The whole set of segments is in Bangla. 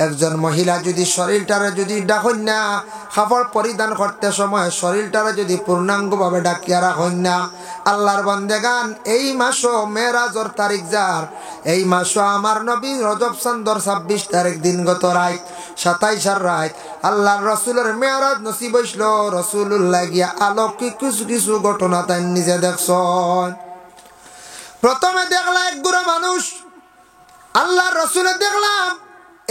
একজন মহিলা যদি শরীরটারে যদি ডাকন না, কাপড় পরিধান করতে সময় শরীরটারে যদি পূর্ণাঙ্গভাবে ডাকিয়া রাখেন না, আল্লাহর বান্দেগান এই মাসও মেরাজর তারিখ যার, এই মাসও আমার নবী রজব চন্দ্র 26 তারিখ দিন গত রাত 27 রাত আল্লাহর রসুলের মেরাজ নসিব হইল। রসুলুল্লাহ গিয়া অলৌকিক কিছু কিছু ঘটনা তাই নিজে দেখছেন। প্রথমে দেখলা এক গুড়া মানুষ, আল্লাহর রসুলে দেখলাম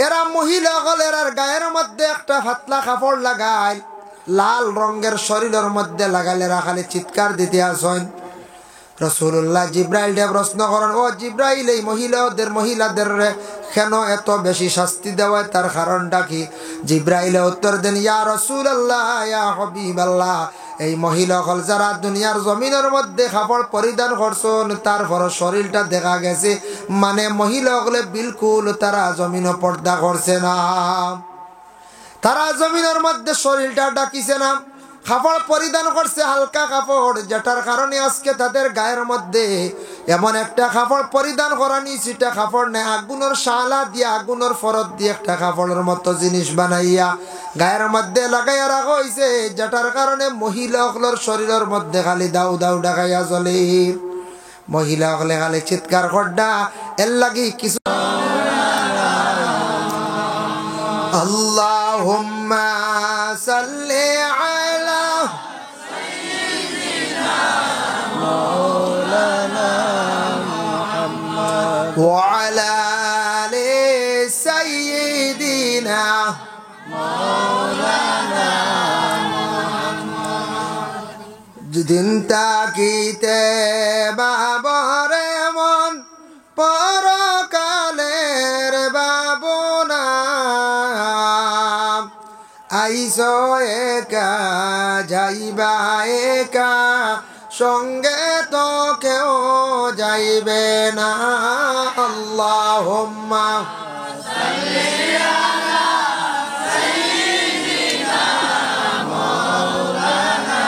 এরা মহিলা হলের গায়ের মধ্যে একটা পাতলা কাপড় লাগায়, লাল রঙের শরীরের মধ্যে লাগাইলে খালি চিৎকার দিতে আসেন। রসুল্লাহ জিব্রাইল প্রশ্ন করেন, ও জিব্রাইল, এই মহিলাদের কেন এত বেশি শাস্তি দেওয়ায়, তার কারণটা কি? জিব্রাইল উত্তর দেন, ইয়া রাসূলুল্লাহ, ইয়া হাবিবাল্লাহ, এই মহিলা হল যারা দুনিয়ার জমিনের মধ্যে কাপড় পরিধান করছেন, তারপর শরীরটা দেখা গেছে মানে মহিলা হলে বিলকুল তারা জমিন পর্দা করছে না, তারা জমিনের মধ্যে শরীরটা ডাকিছে না, কাপড় পরিধান করছে হালকা কাপড়, যেটার কারণে আজকে তাদের গায়ের মধ্যে এমন একটা কাপড় পরিধান করানি, সেটা কাপড় নেই, আগুনের শালা দিয়ে আগুনের ফরত দিয়ে একটা কাপড়ের মতো জিনিস বানাইয়া গায়ের মধ্যে লাগাইয়া রাখা হয়েছে, যেটার কারণে মহিলাগুলোর শরীরের মধ্যে খালি দাউ দাউ ডাকাইয়া জ্বলে, মহিলা হলে খালি চিৎকার করডা এর লাগি কিছু। আল্লাহুম্মা সাল্লি আলা সাইয়্যিদিনা মাওলানা মুহাম্মদ ওয়া আলা আলি সাইয়্যিদিনা মাওলানা মুহাম্মদ। দিন তাকিতে বাবরে মন পরকালের বাবনা, আইসো একা যাইবা একা, সঙ্গে তো কেউ যাইবে না। আল্লাহুম্মা সাল্লি আলা সাইয়্যিদিনা মাওলানা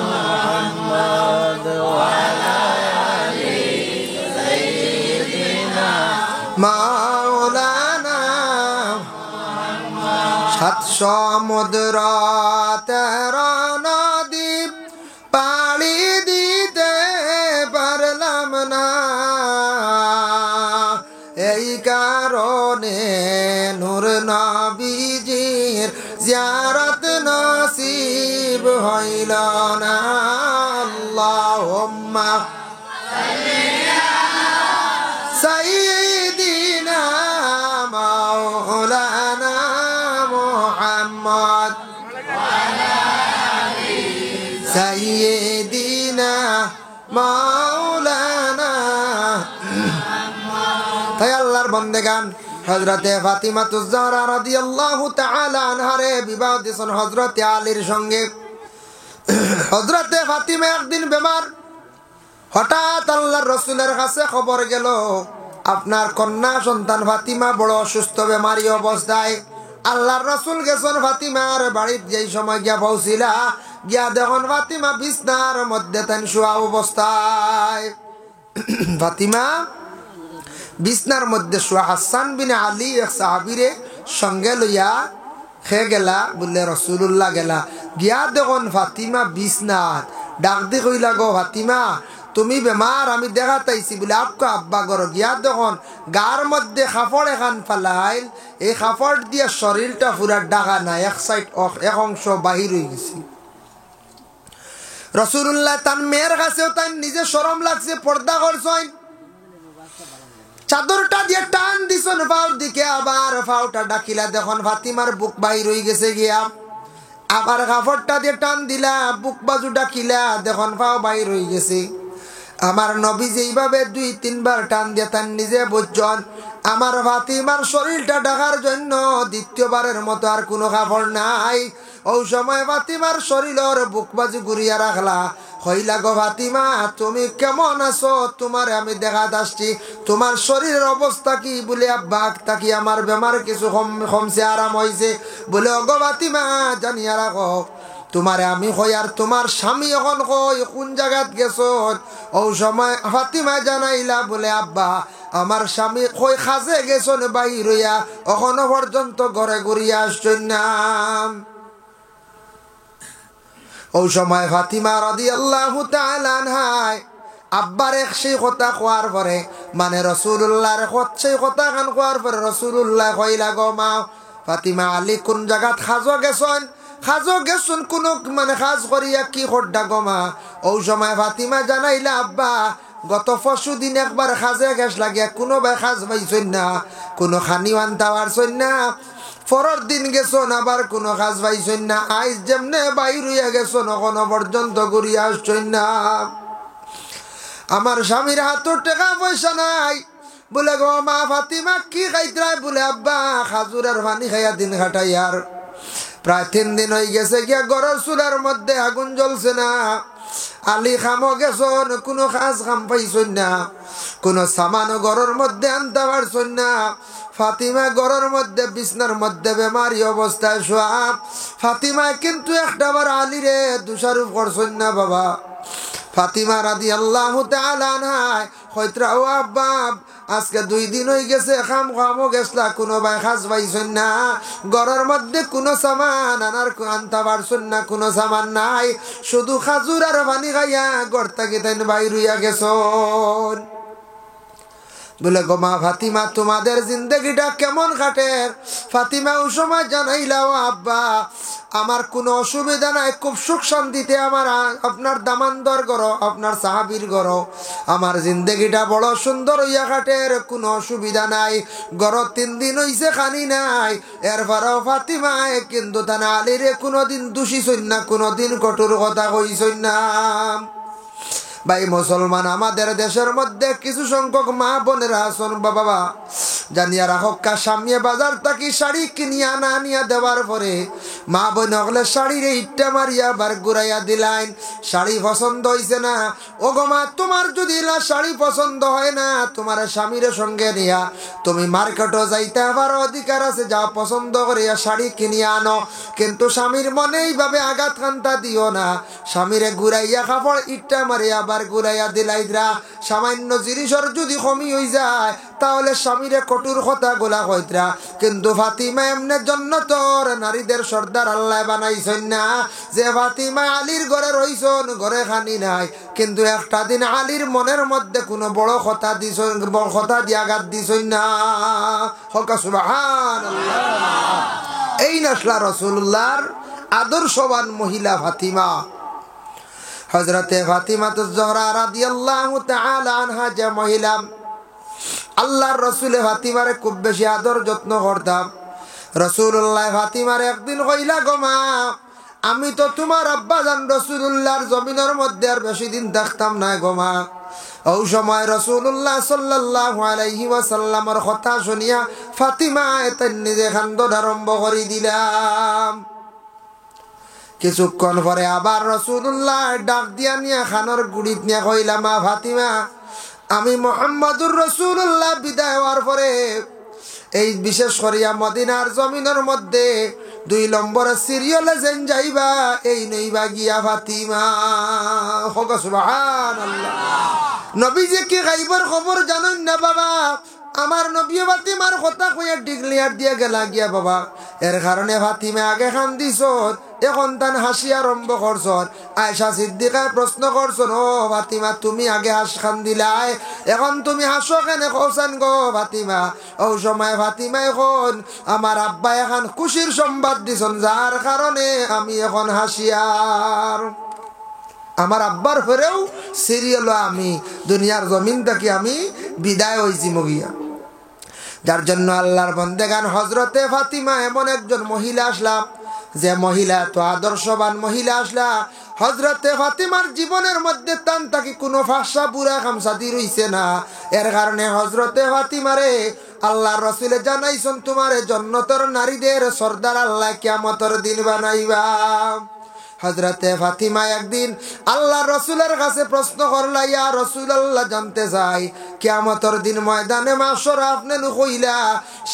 মুহাম্মদ ওয়া আলা আলি সাইয়্যিদিনা মাওলানা। সাত সমুদ্র 13 নদী পাড়ি দিতে পারলাম না, এই কারণে নূর নবীজির জিয়ারত নসিব হইল না। আল্লাহুম্মা সাল্লি আলা সাইয়্যিদিনা মাওলানা মুহাম্মদ ওয়া আলা আলি সাইয়্যিদিনা মাওলানা। তাই আল্লাহর বান্দেগান হযরতে ফাতিমাতুজ জাহরা রাদিয়াল্লাহু তাআলা আনহারে বিবাহ দিয়েছেন হযরতে আলীর সঙ্গে। হযরতে ফাতিমা একদিন বেমার, হঠাৎ আল্লাহর রাসূলের কাছে খবর গেল আপনার কন্যা সন্তান ফাতিমা বড় অসুস্থ বেমারি অবস্থায়। আল্লাহর রাসূল গেছেন ফাতিমার বাড়ির, যেই সময় গিয়া পৌঁছিলা গিয়া দেখুন ফাতিমা বিছনার মধ্যে তান শোয়া অবস্থায়। ফাতিমা বিছনার মধ্যে শোয়া। হাসান বিন আলী এক সাহাবীরে সঙ্গে লইয়া খেয়ে গেলা, বললে রাসূলুল্লাহ গেলা, গিয়া দেখুন ফাতিমা বিছনাত। ডাক দি কইলা, গো ফাতিমা তুমি বেমার, আমি দেখা তাইছি বলে আপকা আব্বা গর। গিয়া দেখুন গার মধ্যে কাপড় এখান ফালাইল, এই কাপড় দিয়ে শরীরটা পুরা ডাকা না, এক সাইড এক অংশ বাহির হয়ে গেছে। রাসূলুল্লাহ তার মেয়ের কাছেও তাই নিজে শরম লাগছে, পর্দা করছেন, চাদরটা দিয়ে টান দিছেন পাউর দিকে, আবার পাউটা ডাকিলা দেখুন ফাতিমার বুক বাহির হয়ে গেছে গিয়া, আবার কাপড়টা দিয়ে টান দিলা, বুক বাজু ডাকিলা দেখুন পাও বাহির হয়ে গেছে। আমার নবী যেইভাবে 2-3 বার টান দিয়ে তার নিজে বুঝছেন আমার ফাতিমার শরীরটা ঢাকার জন্য দ্বিতীয়বারের মতো আর কোনো কাপড় নাই। ওই সময় ফাতিমার শরীরের বুক বাজু ঘুরিয়া রাখলা, কইলা, গো ফাতিমা তুমি কেমন আছো, তোমার আমি দেখাত আসছি, তোমার শরীরের অবস্থা কি? বলে আব্বা তাকি আমার বেমার কিছু কমছে, আরাম হয়েছে। বলে, গো ফাতিমা জানিয়া রাখো, তোমারে আমি কই আর তোমার স্বামী এখন কই কোন জায়গাত গেছ? ওই সময় ফাতিমা জানাইলা, বলে আব্বা আমার স্বামী কই খাজে গেছন বাইর হইয়া এখনো পর্যন্ত ঘরে ঘুরিয়া আসছেন না। ওই সময় ফাতিমা রাদিয়াল্লাহু তাআলা আনহা আব্বার এক সেই কথা কোয়ার পরে মানে রাসূলুল্লাহর সেই কথা খান কোয়ার পরে রাসূলুল্লাহ কইলা গো মা ফাতিমা আলী কোন জায়গাত খাজো গেছন কোন মানে খাজ করিয়া কি খড্ডা গো মা। ওই সময় ফাতিমা জানাইলা আব্বা গত পরশু দিন একবার খাজে গেছ লাগিয়া কোনো ভাই খাজ পাইছেন না, কোনো খানি আনতে পারছেন না, পরের দিন গেছন আবার কোনো কাজ পাইছেন না, আইস যেমনে বাইর হইয়া গেছন এখনো পর্যন্ত ঘুরিয়া আসছেন না। আমার স্বামীর হাতের টাকা পয়সা নাই। বলে গো মা ফাতিমা কি খাইতরাই? বলে আব্বা খাজুরের পানি খাইয়া দিন কাটাইয়ার প্রায় 3 দিন হয়ে গেছে গিয়া ঘরের চুলার মধ্যে আগুন জ্বলছে না। আলী খামো গেছন কোনো কাজ কাম পাইছেন না, কোনো সামানও ঘরের মধ্যে আনতে পারছেন না। ফাতিমা ঘরের মধ্যে বিছনার মধ্যে বেমারি অবস্থায় শোয়া। ফাতিমা কিন্তু একটাবার আলীরে দোষারোপ করছেন না বাবা। ফাতিমা রাদিয়াল্লাহু তাআলা আনহা কইতরা ও আব্বা আজকে 2 দিন হয়ে গেছে খামো গেছলা কোনো ভাই খাজ পাইছেন না, ঘরের মধ্যে কোনো সামান আনতে পারছেন না, কোনো সামান নাই, শুধু খাজুর আর পানি খাইয়া ঘর থেকে তাই বাইর হইয়া গেছন। বলে গো মা ফাতিমা তোমাদের জিন্দগিটা কেমন কাটে? ফাতিমা ওই সময় জানাইলাও আব্বা আমার কোনো অসুবিধা নাই, খুব সুখ শান্তিতে আমার আপনার দামানদর গড় আপনার সাহাবীর গড় আমার জিন্দগিটা বড় সুন্দর হইয়া কাটের, কোনো অসুবিধা নাই। গড় 3 দিন হইছে খানি নাই। এরপরেও ফাতিমায় কিন্তু তানা আলীরে কোনোদিন দোষিছইন না, কোনোদিন কঠোর কথা কইছইন না। ভাই মুসলমান আমাদের দেশের মধ্যে কিছু সংখ্যক মা বোনেরা আছেন বাবা জানিয়া রাখা সামিয়ে বাজার থাকি শাড়ি কিনিয়া না নিয়া দেওয়ার পরে মা বোন হলে শাড়িরে ইট্টা মারিয়া বার ঘুরাইয়া দিলাইন। শাড়ি পছন্দ হইছে না, ও গো মা তোমার যদি শাড়ি পছন্দ হয় না তোমার স্বামীর সঙ্গে নিয়া তুমি মার্কেটও যাইতে পারো, অধিকার আছে, যা পছন্দ করিয়া শাড়ি কিনিয়া আনো, কিন্তু স্বামীর মনে এইভাবে আঘাত কান্তা দিও না। স্বামীরে ঘুরাইয়া কাপড় ইট্টা মারিয়া বার ঘুরাইয়া দিলাইদরা। সামান্য জিনিসের যদি কমি হয়ে যায় তাহলে স্বামীরে কঠোর কথা গোলা কইতরা। কিন্তু ফাতিমা এমনের জন্য তোর নারীদের সর্দার আল্লাহ বানাইছেন না যে ফাতিমা আলীর ঘরে রইছন, ঘরে খানি নাই, কিন্তু একটা দিন আলীর মনের মধ্যে কোনো বড় কথা দিছেন, বড় কথা দিয়ে আঘাত দিছেন না। হকা সুবহানাল্লাহ। এই নসলা রাসূলুল্লাহর আদর্শবান মহিলা ফাতিমা। হযরতে ফাতিমা জোহরা রাদিয়াল্লাহু তাআলা আনহা যে মহিলা আল্লাহর রাসূলে ফাতিমারে খুব বেশি আদর যত্ন করতাম। রাসূলুল্লাহ ফাতিমারে একদিন কইলা গো মা আমি তো তোমার আব্বা জান রাসূলুল্লাহর জমিনের মধ্যে আর বেশি দিন থাকতাম না গো মা। ওই সময় রাসূলুল্লাহ সাল্লাল্লাহু আলাইহি ওয়াসাল্লামের কথা শুনিয়া ফাতিমা এতেন নিজে কান্দন আরম্ভ করে দিলাম। কিছুক্ষণ পরে আবার রাসূলুল্লাহ ডাক দিয়া নিয়া খানোর গুড়িত নিয়া কইলা মা ফাতিমা আমি মুহাম্মদুর রাসূলুল্লাহ বিদায় হওয়ার পরে এই বিশেষ করিয়া মদিনার জমিনের মধ্যে 2 নম্বর সিরিয়ালে যেন যাইবা এই নইবা গিয়া ফাতিমা। হকা সুবহানাল্লাহ। নবীজি কি গায়বের খবর জানেন না বাবা? আমার নবী ফাতিমার কথা কইয়া ডিক্লিয়ার দিয়া গেলা গিয়া বাবা। এর কারণে ফাতিমা আগে কান্দিছ, এখন তান হাসি আরম্ভ করছ। আয়েশা সিদ্দিকায় প্রশ্ন করছেন ও ফাতিমা তুমি আগে কান্দিলাই, এখন তুমি হাসো কেন কৌসান গো ফাতিমা? ও সময় ফাতিমা এখন আমার আব্বা এখন খুশির সংবাদ দিছেন যার কারণে আমি এখন হাসিয়ার। আমার আব্বার ফেরেও সিরিয়াল আমি দুনিয়ার জমিন থেকে আমি বিদায় হইছি মগিয়া। যার জন্য আল্লাহর বন্দেগান হযরতে ফাতিমা এমন একজন মহিলা আসলাম যে মহিলা তো আদর্শবান মহিলা আসলা। হযরতে ফাতিমার জীবনের মধ্যে তান তাকে কোনো ফাঁসা বুড়া খামসাদি রইছে না। এর কারণে হযরতে ফাতিমারে আল্লাহর রাসূলে জানাইছেন তোমারে জান্নাতের নারীদের সর্দার আল্লাহ কিয়ামতের দিন বানাইবা। হযরতে ফাতিমা একদিন আল্লাহর রাসূলের কাছে প্রশ্ন করলা, ইয়া রাসূলুল্লাহ, জানতে চাই কিয়ামতের দিন ময়দানে মাশর আপনি কইলা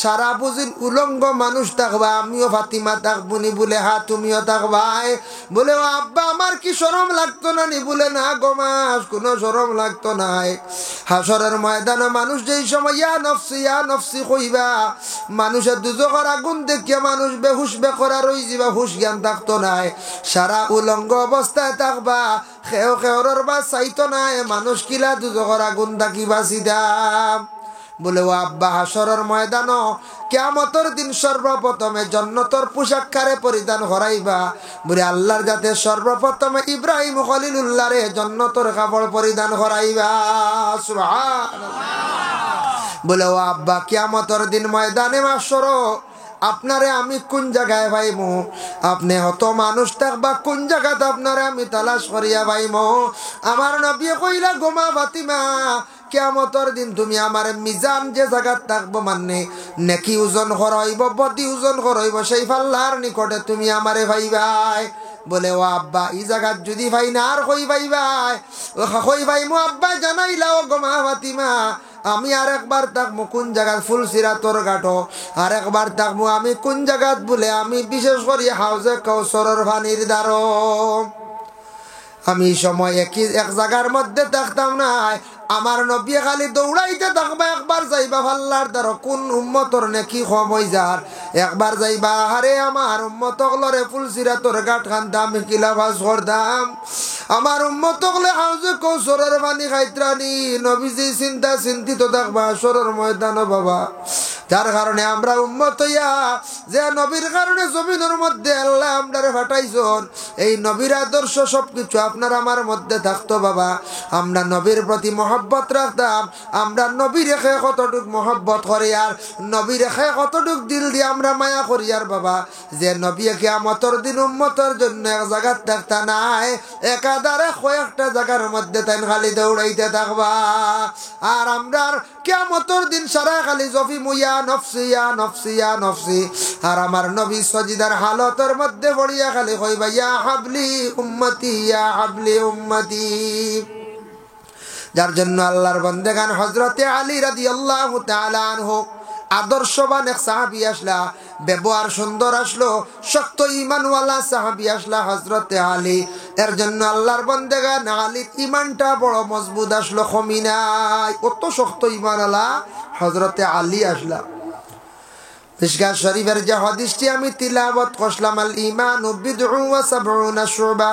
সারা বুঝিন উলঙ্গ মানুষ থাকবা, আমিও ফাতিমা থাকবনি, বলে হ্যাঁ তুমিও থাকবাই। বলে ও আব্বা, আমার কি শরম লাগতো না নি? বলে না গো মা, কোনো শরম লাগতো নাই। হাসরের ময়দানে মানুষ যেই সময় ইয়া নফসি কইবা, মানুষের দুজখের আগুন দেখিয়া মানুষ বেহুশ বেকরা রই যাবা, হুশ জ্ঞান থাকতো নাই, সারা উলঙ্গ অবস্থায় থাকবা, খেও খেওর বা চাইতো নাই, মানুষ কিলা দুজখের আগুন থাকি বাঁচিতাম। বলে ও আব্বা, হাসরের ময়দানও কিয়ামতের দিন সর্বপ্রথমে জান্নাতের পোশাক কারে পরিধান করাইবা? বলে আল্লাহর যাতে সর্বপ্রথমে ইব্রাহিম খলিলুল্লাহরে জান্নাতের কাপড় পরিধান করাইবা। সুবহানাল্লাহ। বলে ও আব্বা, কিয়ামতের দিন ময়দানে মাশর আপনারে আমি কোন জায়গায় পাইমু? আপনি হত মানুষ থাকবা, কোন জায়গাতে আপনারে আমি তালাশ করিয়া পাইমু? আমার নবী কইলা, গোমা ফাতিমা, কিয়ামতের দিন তুমি আমার মিজান যে জায়গা থাকবো, মানে নেকি ওজন করাইব, বদি ওজন করাইব, সেই পাল্লার নিকটে তুমি আমারে ভাইবাই। বলে ও আব্বা, এই জায়গাত যদি ভাই না আর কই ভাইবাই? ও কই ভাইমু আব্বা, জানাইলাও গোমা ফাতিমা, আমি আর একবার থাকবো কোন জায়গাত? ফুলসিরাতর ঘাটো। আর একবার থাকবো আমি কোন জায়গাত? বলে আমি বিশেষ করে হাউজে কাউসারের পানির দ্বারো। আমি সময় এক জায়গার মধ্যে থাকতাম না, আমার নবী খালি দৌড়াইতে থাকবা, একবার যাইবা ফাল্লার দ্বারা কোন উম্মতর নাকি কম হই যার, একবার যাইবা হারে আমার উম্মতকলরে ফুলসিরাতর ঘাট খানতে আমি কিলাফাজ করতাম, আমার উম্মতকলে হাউজে কৌসরের পানি খাইত্রানি। নবীজি চিন্তিত থাকবা হাসরের ময়দানে বাবা, যার কারণে আমরা উম্মত হইয়া, যে নবীর কারণে জমিনের মধ্যে আল্লাহ আমরারে ফাটাইছন, এই নবীর আদর্শ সবকিছু আপনার আমার মধ্যে থাকতো বাবা। আমরা নবীর প্রতি মহব্বত রাখতাম, আমরা নবী রেখে কতটুক মহব্বত করি, আর নবী রেখে কতটুক দিল দিয়ে আমরা মায়া করি। আর বাবা, যে নবী কিয়ামতের দিন উম্মতের জন্য এক জায়গায় থাকতা নাই, একাধারে কয়েকটা জায়গার মধ্যে তাই খালি দৌড়াইতে থাকবা। আর আমরা কিয়ামতের দিন সারা খালি জফি মুইয়া নফসি ইয়া নফসি ইয়া নফসি। আর আমার নবী সজিদার হালতের মধ্যে পড়িয়া খালি কইবা, ইয়া হাবলি উম্মতি, ইয়া হাবলি উম্মতি। যার জন্য আল্লাহর বান্দাগান হযরতে আলী রাদিয়াল্লাহু তাআলা আনহু আদর্শবান এক সাহাবী আসলা, ব্যবহার সুন্দর আসলো, শক্ত ঈমানওয়ালা সাহাবী আসলা হযরতে আলী। এর জন্য আল্লাহর বান্দাগান আলীর ঈমানটা বড় মজবুত আসলো, কমি নাই, কত শক্ত ঈমানওয়ালা হযরতে আলী আসলা। মিশকাত শরীফের যে হাদিসটি আমি তিলাওয়াত করলাম, আল ঈমানু বিদউ ওয়া সাবউনা শুবা,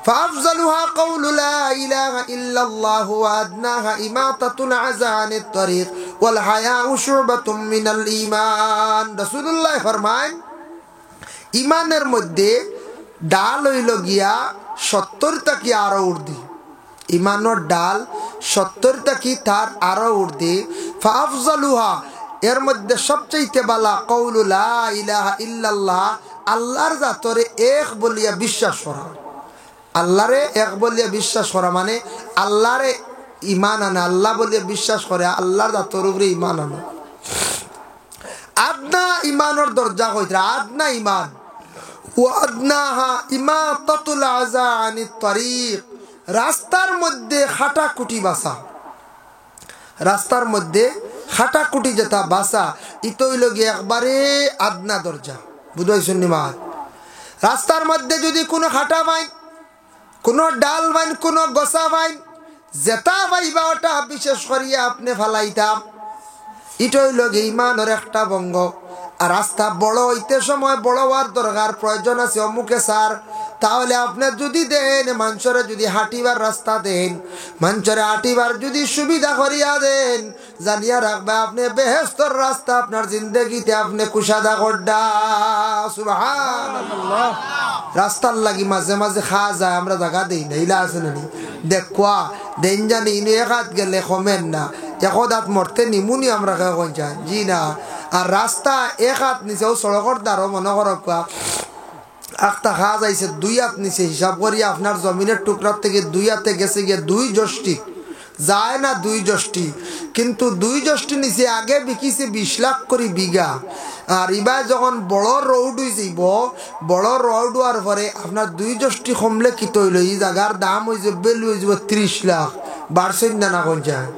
فأفضلها قول لا إله إلا الله وأدناها إماطة الأذى عن الطريق والحياء شعبة من الإيمان। রাসূলুল্লাহ ফরমান, ঈমানের মধ্যে ডাল হইল গিয়া 70টা কি আরো উর্দি, ঈমানের ডাল 70টা কি তার আরো উর্দি। ফাআফজালুহা, এর মধ্যে সবচেয়ে বালা কওলু লা ইলাহা ইল্লাল্লাহ, আল্লাহর জাতরে এক বলিয়া বিশ্বাস করা। আল্লাহরে এক বলিয়া বিশ্বাস করা মানে আল্লাহরে ঈমান আনা, আল্লাহ বলিয়া বিশ্বাস করে, আল্লাহর জাতর উপরে ঈমান আনা। আদনা ঈমানের দরজা কইরা আদনা ঈমান, ওয়া আদনাহা ইমাতাতুল আযা আনিত তরিক, রাস্তার মধ্যে খাটাকুটি বাসা, রাস্তার মধ্যে খাটাকুটি যেটা বাসা, ইতই লগে একবারে আদনা দরজা। বুঝাইছেন নি মা? রাস্তার মধ্যে যদি কোনো খাটা পাই, কোনো ডাল বাইন, কোনো গোসা বাইন, যেটা পাইবা ওটা বিশেষ করিয়া আপনি ফালাইতাম, ইটই লগে ঈমানের একটা বঙ্গ। আর রাস্তা বড় হইতে সময় বড় হওয়ার দরকার, প্রয়োজন আছে অমুকে সার, তাহলে আপনি যদি দেন মানুষরে, যদি হাঁটিবার রাস্তা দেন, মানুষরে হাঁটিবার যদি সুবিধা করিয়া দেন, জানিয়া রাখবে আপনি বেহেশতর রাস্তা আপনার জিন্দগিতে আপনি কুশাদা করডা। সুবহানাল্লাহ। রাস্তার লাগি মাঝে মাঝে খাওয়া যায়, আমরা জায়গা দেই না, ইলা আছে না দেখুয়া দেন জানি, ইনি এক হাত গেলে কমেন না, এক হাত মরতে নিমুনি আমরা কেউ চাই জি না। আর রাস্তা এক হাত নিচেও সড়কের দ্বারও মনে করক একটা খাওয়া যাইছে 2 হাত নিচে, হিসাব করি আপনার জমিনের টুকরার থেকে 2 হাতে গেছে গিয়ে 2 যষ্টি, যায় না 2 যষ্টি, কিন্তু 2 যষ্টি নিচে আগে বিকিছে 20 লাখ করে বিঘা, আর ইবা যখন বড় রোড হয়ে যাইব, বড় রোড হওয়ার পরে আপনার 2 যষ্টি কমলে কি তৈল এই জায়গার দাম হয়ে যাবে, বেলু হয়ে যাব 30 লাখ। বাড়ছেন না কোন যায়?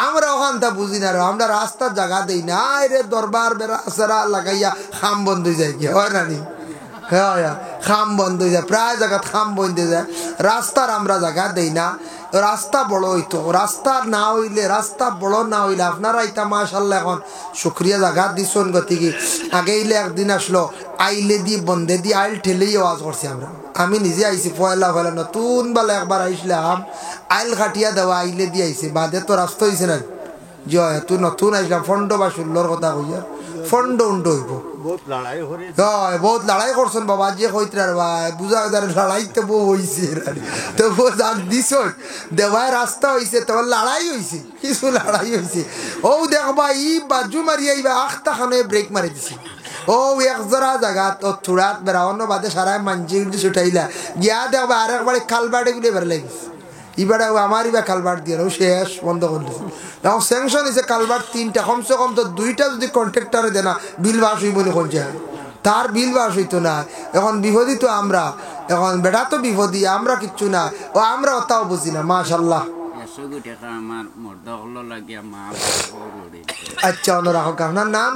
আমরা ওখানটা বুঝি না, আমরা রাস্তার জায়গা দেই না, রে দরবার বেড়া সেরা লাগাইয়া খাম বন্ধ হয়ে যায় কি হয় না নি? হ্যাঁ, খাম বন্ধ হয়ে যায়, প্রায় জায়গা খাম বন্ধ হয়ে যায়। রাস্তার আমরা জায়গা দেই না। রাস্তা বড় হইতো, রাস্তা না হইলে, রাস্তা বড় না হইলে আপনারা এটা মাশাআল্লাহ এখন শুক্রিয়া জায়গা দিছেন। গতিকে আগে ইলে একদিন আসলো, আইলে দিয়ে বন্ধে দিয়ে আইল ঠেলেই আওয়াজ করছি আমরা। আমি নিজে আইছি পয়লা নতুন বেলা একবার আইসলাম, আইল খাটিয়া দেওয়া আইলে দিয়ে আইছি, বাদে তো রাস্তা হয়েছে না। জয় তুই নতুন আইসলাম, ফন্ড বা ষোলোর কথা কইয়া ফন্ড উন্ড হইব। বহুত লড়াই করছেন বাবা, যে কইতে ভাই বুঝা লড়াইতে বউ হয়েছে তো বউ যাক দিস দেওয়ায় রাস্তা হয়েছে, তোমার লড়াই হয়েছে, কিছু লড়াই হয়েছে। ও দেখবা ই বাজু মারিয়া ইবা আখতা খানে ব্রেক মারি দিছে। ও এক জোড়া জায়গা ও থুড়াত বেড়াওয়ানো বাদে সারাই মাঞ্জি ছুটাইলা গিয়া দেখবা আর একবারে খালবাড়ে গুলি বেড়ে লাগিস। ইবারে আমার ইবা কালবার দিয়ে শেষ বন্ধ করে দিছে। এখন স্যাংশন হয়েছে কালবার 3টা, কমসে কম তো 2টা যদি কন্ট্রাক্টরে দেনা বিল বাস হইব বলে কোন যায়, তার বিল বাস হইতো না। এখন বিপদী তো আমরা, এখন বেটা তো বিপদী, আমরা কিচ্ছু না, ও আমরা ওটাও বুঝি না। মাশাআল্লাহ। আচ্ছা ওনারা হোক, আপনার নাম?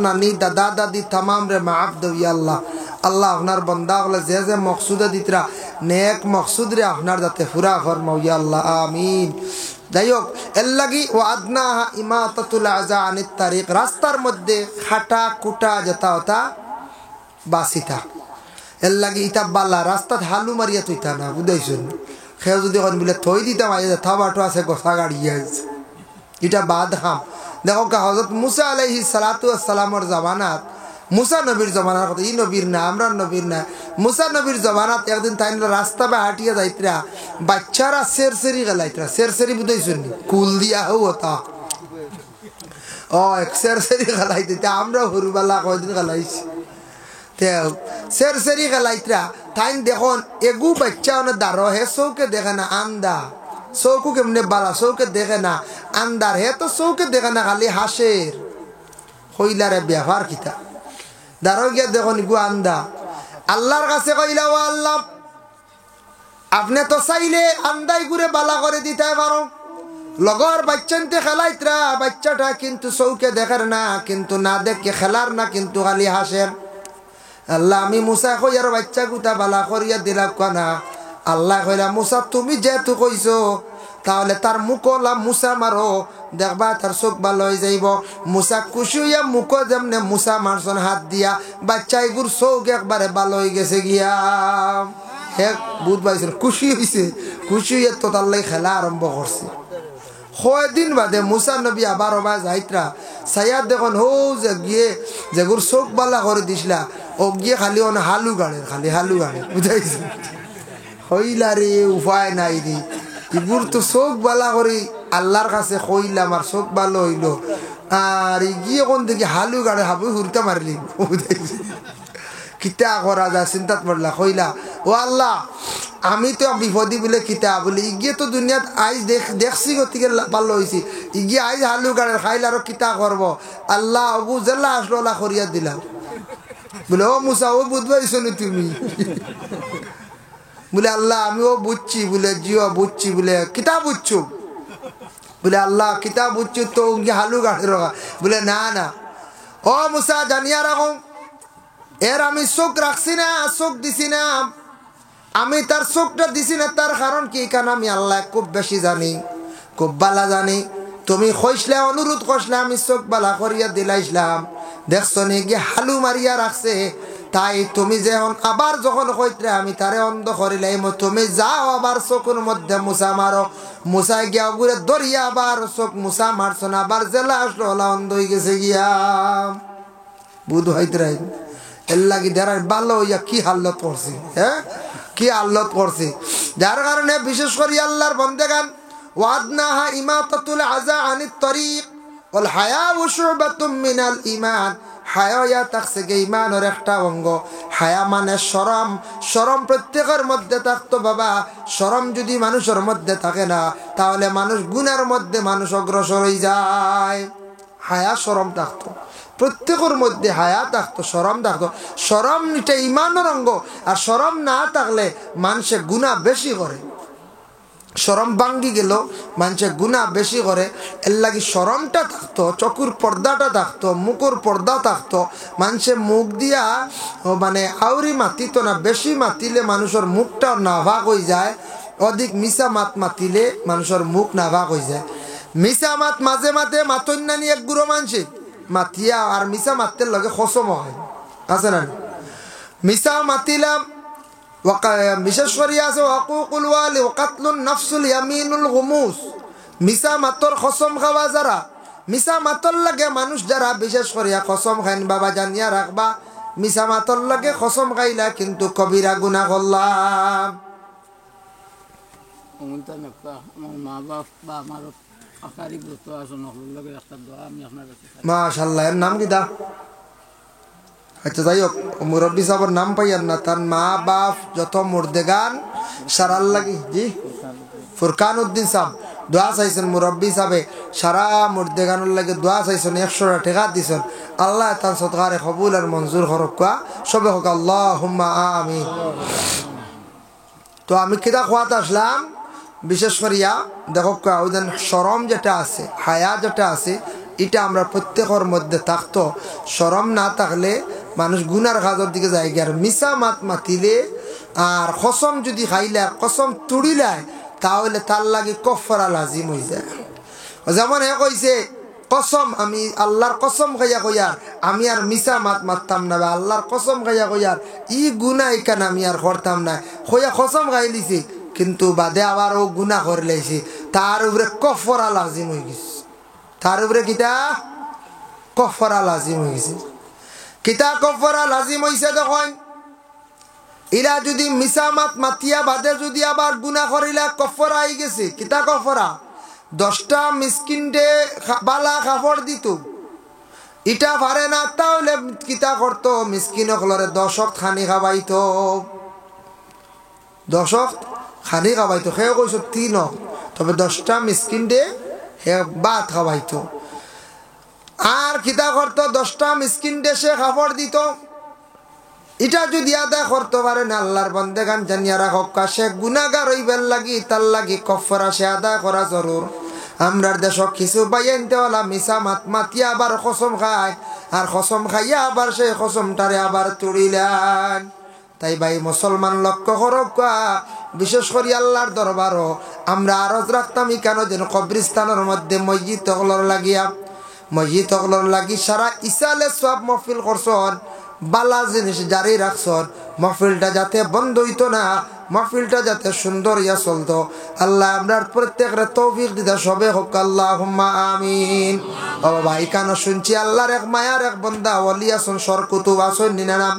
নানি দাদা দাদি তামাম রে মাফ দেব আল্লাহ। আল্লাহ আপনার বন্দা হলে যে যে মকসুদে দিতরা নেক মকসুদ রে আপনার যাতে পুরা ফরমাও ইয়া আল্লাহ, আমিন। যাই হোক, এর লাগি ও আদনাহা ইমাতাতুল আযা আনিত তারিক, রাস্তার মধ্যে খাটা কুটা যেটা ওটা বাসিতা। এর লাগি ইটা বাল্লা রাস্তাত হালু মারিয়া তুইতা না, বুঝাইছেন? সেও যদি এখন বলে থই দিতাম থাবাটো আছে গোসা গাড়ি আছে, এটা বাদ খাম। দেখো হযরত মুসা আলাইহিস সালাতু ওয়াস সালামের জামানাত, মুসা নবীর জমানার কথা, ই নবীর না, আমরা নবীর না, মুসা নবীর জমানাত একদিন তাই রাস্তা বা হাঁটিয়া যাইতরা, বাচ্চারা সেরসেরি গেলাইতরা। সেরসেরি বুঝাইছেন? কুল দিয়া হতা ও এক সেরসেরি গেলাইতে, আমরা হরুবালা কয়দিন গেলাইছি। সেরসেরি গেলাইতরা তাই দেখুন এগু বাচ্চা দাঁড়ো, হে চৌকে দেখে না আন্দা, চৌকু কেমনে বালা, চৌকে দেখে না আন্দার, হে তো চৌকে দেখে না খালি হাসের হইলারে ব্যবহার কিতা দাঁড়ো গিয়া দেখুন গু আন্দা। আল্লাহর কাছে কইলা, ও আল্লাহ আপনি তো চাইলে আন্দাই ঘুরে বালা করে দিতে পারো, লগর বাচ্চানতে খেলাইতরা, বাচ্চাটা কিন্তু চৌকে দেখার না, কিন্তু না দেখে খেলার না, কিন্তু খালি হাসের। আল্লাহ আমি মুসা কই আর বাচ্চা গুতা বালা করিয়া দিলাম কানা। আল্লাহ কইলা, মুসা তুমি যেহেতু কইছো তাহলে তার মুখলা মুসা মারো, দেখবা তার চোখ ভালো হয়ে যাইব। মুসা খুশি হইয়া মুখ যেমনে মুসা মারছন হাত দিয়া, বাচ্চা এগুর চোখ একবারে ভালো হয়ে গেছে গিয়া। এক বুধ পাইছেন, খুশি হয়েছে, খুশি হইয়া তো তার লাগে খেলা আরম্ভ করছে। কয়দিন বাদে মুসা নবী আবার ওবা যাইতরা, সাইয়াদ দেখুন হো যে গিয়ে যেগুর চোখ বালা করে দিছিলা, ও গিয়ে খালি অন হালু গাড়ে, খালি হালু গাড়ে, বুঝাইছে? হইলা রে উপায় নাই রে, ইগুর তো চোখ বালা করি আল্লাহর কাছে কইলাম আর চোখ ভালো হইল, আর গিয়ে কোন দিকে হালু গাড়ে হাবু হুরতে মারলি, বুঝাইছে? কিতা করা যায় চিন্তাত পড়লা, কইলা ও আল্লাহ আমি তো বিপদী বলে কিতা বলে ইগিয়ে তো দুনিয়াত আইজ দেখছি গতিকে ভালো হয়েছি, ইগিয়ে আইজ হালু গাড়ের খাইল আরো কিতা করব। আল্লাহ অবু জেলা আসলো করিয়া দিলাম, বলে ও মুসা ও বুঝবাইছো নি তুমি? বলে আল্লাহ আমি ও বুঝছি, বলে জিও বুঝছি, বলে কিতা বুঝছো? বলে আল্লাহ কিতা বুঝছো তো হালু গাড়ের, বলে না না ও মুসা জানিয়া রাখো, এর আমি চোখ রাখছি না, চোখ দিছি না, আমি তার চোখটা দিছি না, তার কারণ কি? কারণ আমি আল্লাহ খুব বেশি জানি, খুব বালা জানি। তুমি কইসলে অনুরোধ করলে আমি চোখ বালা করিয়া দিলাইছিলাম, দেখছো নি গিয়ে হালু মারিয়া রাখছে। তাই তুমি যখন আবার যখন কইতে আমি তারে অন্ধ করিলাম, তুমি যাও আবার চোখের মধ্যে মুসা মারো। মুসা গিয়া ঘুরে ধরিয়া আবার চোখ মুসা মারছ না, আবার জেলা আসলো অন্ধ হয়ে গেছে গিয়া। বুধ হইতে এর লাগি দেড়ার ভালো হইয়া কি হাল্লত করছি, হ্যাঁ কি হাল্লত করছি। যার কারণে বিশেষ করে আল্লাহর বন্দেগান, ওয়াদনাহা ইমাতাতুল আযা আনিত তরিক ওয়াল হায়াউ শুবাতুম মিনাল ঈমান, হায়া থাকছে গে ঈমানের একটা অঙ্গ। হায়া মানে শরম, শরম প্রত্যেকের মধ্যে থাকতো বাবা। শরম যদি মানুষের মধ্যে থাকে না, তাহলে মানুষ গুনার মধ্যে মানুষ অগ্রসর হয়ে যায়। হায়া শরম থাকতো, প্রত্যেকের মধ্যে হায়া থাকতো, শরম থাকতো। শরম এটা ইমানের অঙ্গ, আর শরম না থাকলে মানুষে গুনাহ বেশি করে। শরম ভাঙ্গি গেল মানুষে গুনাহ বেশি করে। এর লাগি শরমটা থাকতো, চকুর পর্দাটা থাকতো, মুখের পর্দা থাকতো। মানুষে মুখ দিয়া মানে আউরি মাতিত না, বেশি মাতিলে মানুষের মুখটা নাভাগ হয়ে যায়। অধিক মিশা মাত মাতিলে মানুষের মুখ নাভাগ হয়ে যায়। মিশা মাত মাঝে মাঝে মাতন্যানি এক গুঁড়ো মানুষে মাতিয়া, আর মিশা মাততে লগে খসম হয়, আছে না? মিশা মাতিলাম বিশেষ করিয়া আছে হকুকুল ওয়ালি ওয়াকাতলুন নাফসুল ইয়ামিনুল গুমুস। মিশা মাতর খসম খাওয়া যারা, মিশা মাতর লাগে মানুষ যারা বিশেষ করিয়া খসম খাইন, বাবা জানিয়া রাখবা, মিশা মাতর লাগে খসম খাইলা কিন্তু কবিরা গুনাহ করলাম। মাশাআল্লাহ, এর নাম কি দা? আচ্ছা যাই হোক, মুরব্বী সাহেবের নাম পাইয়ার না, তার মা বাপ যত মুর্দেগান সারার লাগি, জি ফুরকান উদ্দিন সাহেব দোয়া চাইছেন। মুরব্বী সাহেবে সারা মুর্দেগানের লাগে দোয়া চাইছেন, 100 টাকা দিছেন। আল্লাহ তার সদকারে কবুল আর মঞ্জুর হরকা সবে হোক, আল্লাহুম্মা আমিন। তো আমি কিতা খোয়াতে আসলাম, বিশেষ করিয়া দেখো শরম যেটা আছে, হায়া যেটা আছে, এটা আমরা প্রত্যেকের মধ্যে থাকতো। শরম না থাকলে মানুষ গুনার কাজের দিকে যায়। আর মিশা মাত মাতিলে আর কসম যদি খাইলে, কসম তুড়িলায়, তাহলে তার লাগে কফারা লাজিম হয়ে যায়। যেমন এ কইছে কসম, আমি আল্লাহর কসম খাইয়া কইয়ার আমি আর মিশা মাত মারতাম না, বা আল্লাহর কসম খাইয়া কইয়ার ই গুনা এখানে আমি আর করতাম না, কইয়া কসম খাই লিছি, কিন্তু বাদে আবার ও গুনাহ করে লাইছে, তার উপরে কফারা লাজিম হয়ে গেছে। তার উপরে কিতা কফারা লাজিম হয়ে গেছে। কিতা কফারা লাজিম হয়েছে? দেখেন, ইরা যদি মিশা মাত মাতিয়া বাদে যদি আবার গুনাহ করিলা, কফারা আই গেছে। কিতা কফারা? 10টা মিসকিনটে বালা কাপড় দিত, ইটা পারে না, তাহলে কিতা করতো? মিসকিন হলরে 10 খানি খাবাইতো, 10 খানি খাবাইতো। সেও কইস 3, তবে 10টা মিসকিনটে হে ভাত খাওয়াইতো। আর কিতা করতো? 10টা মিসকিনটে সে কাপড় দিত। এটা যদি আদায় করতে পারে না, আল্লাহর বান্দাগান জানিয়া রাখক, সে গুনাহগার হইবার লাগি তার লাগি কফারা সে আদায় করা জরুর। আমরার দেশ কিছু বাইনতেওয়ালা মিশা মাত মাতিয়া আবার কসম খায়, আর কসম খাইয়া আবার সেই কসমটারে আবার তুড়িলেন। তাই ভাই মুসলমান লক্ষ্য করক, বিশেষ করে আল্লাহর দরবারও আমরা আরজ রাখতাম কেন যেন কবরিস্তানের মধ্যে মসজিদ তকলর লাগিয়া, মসজিদ তকলর লাগি সারা ইসালে সব মহফিল করছন, বালা জিনিস জারি রাখছন, মহফিলটা যাতে বন্ধ হইতো না, মহফিলটা যাতে সুন্দর ইয়া চলতো। আল্লাহ আমরার প্রত্যেকের তৌফিক দিতে সবে হোক, আল্লাহুম্মা আমিন। ও বাবা, এখানে শুনছি আল্লাহর এক মায়ার এক বন্দা ওলি আসন, সরকুতুব আসন নিনানাম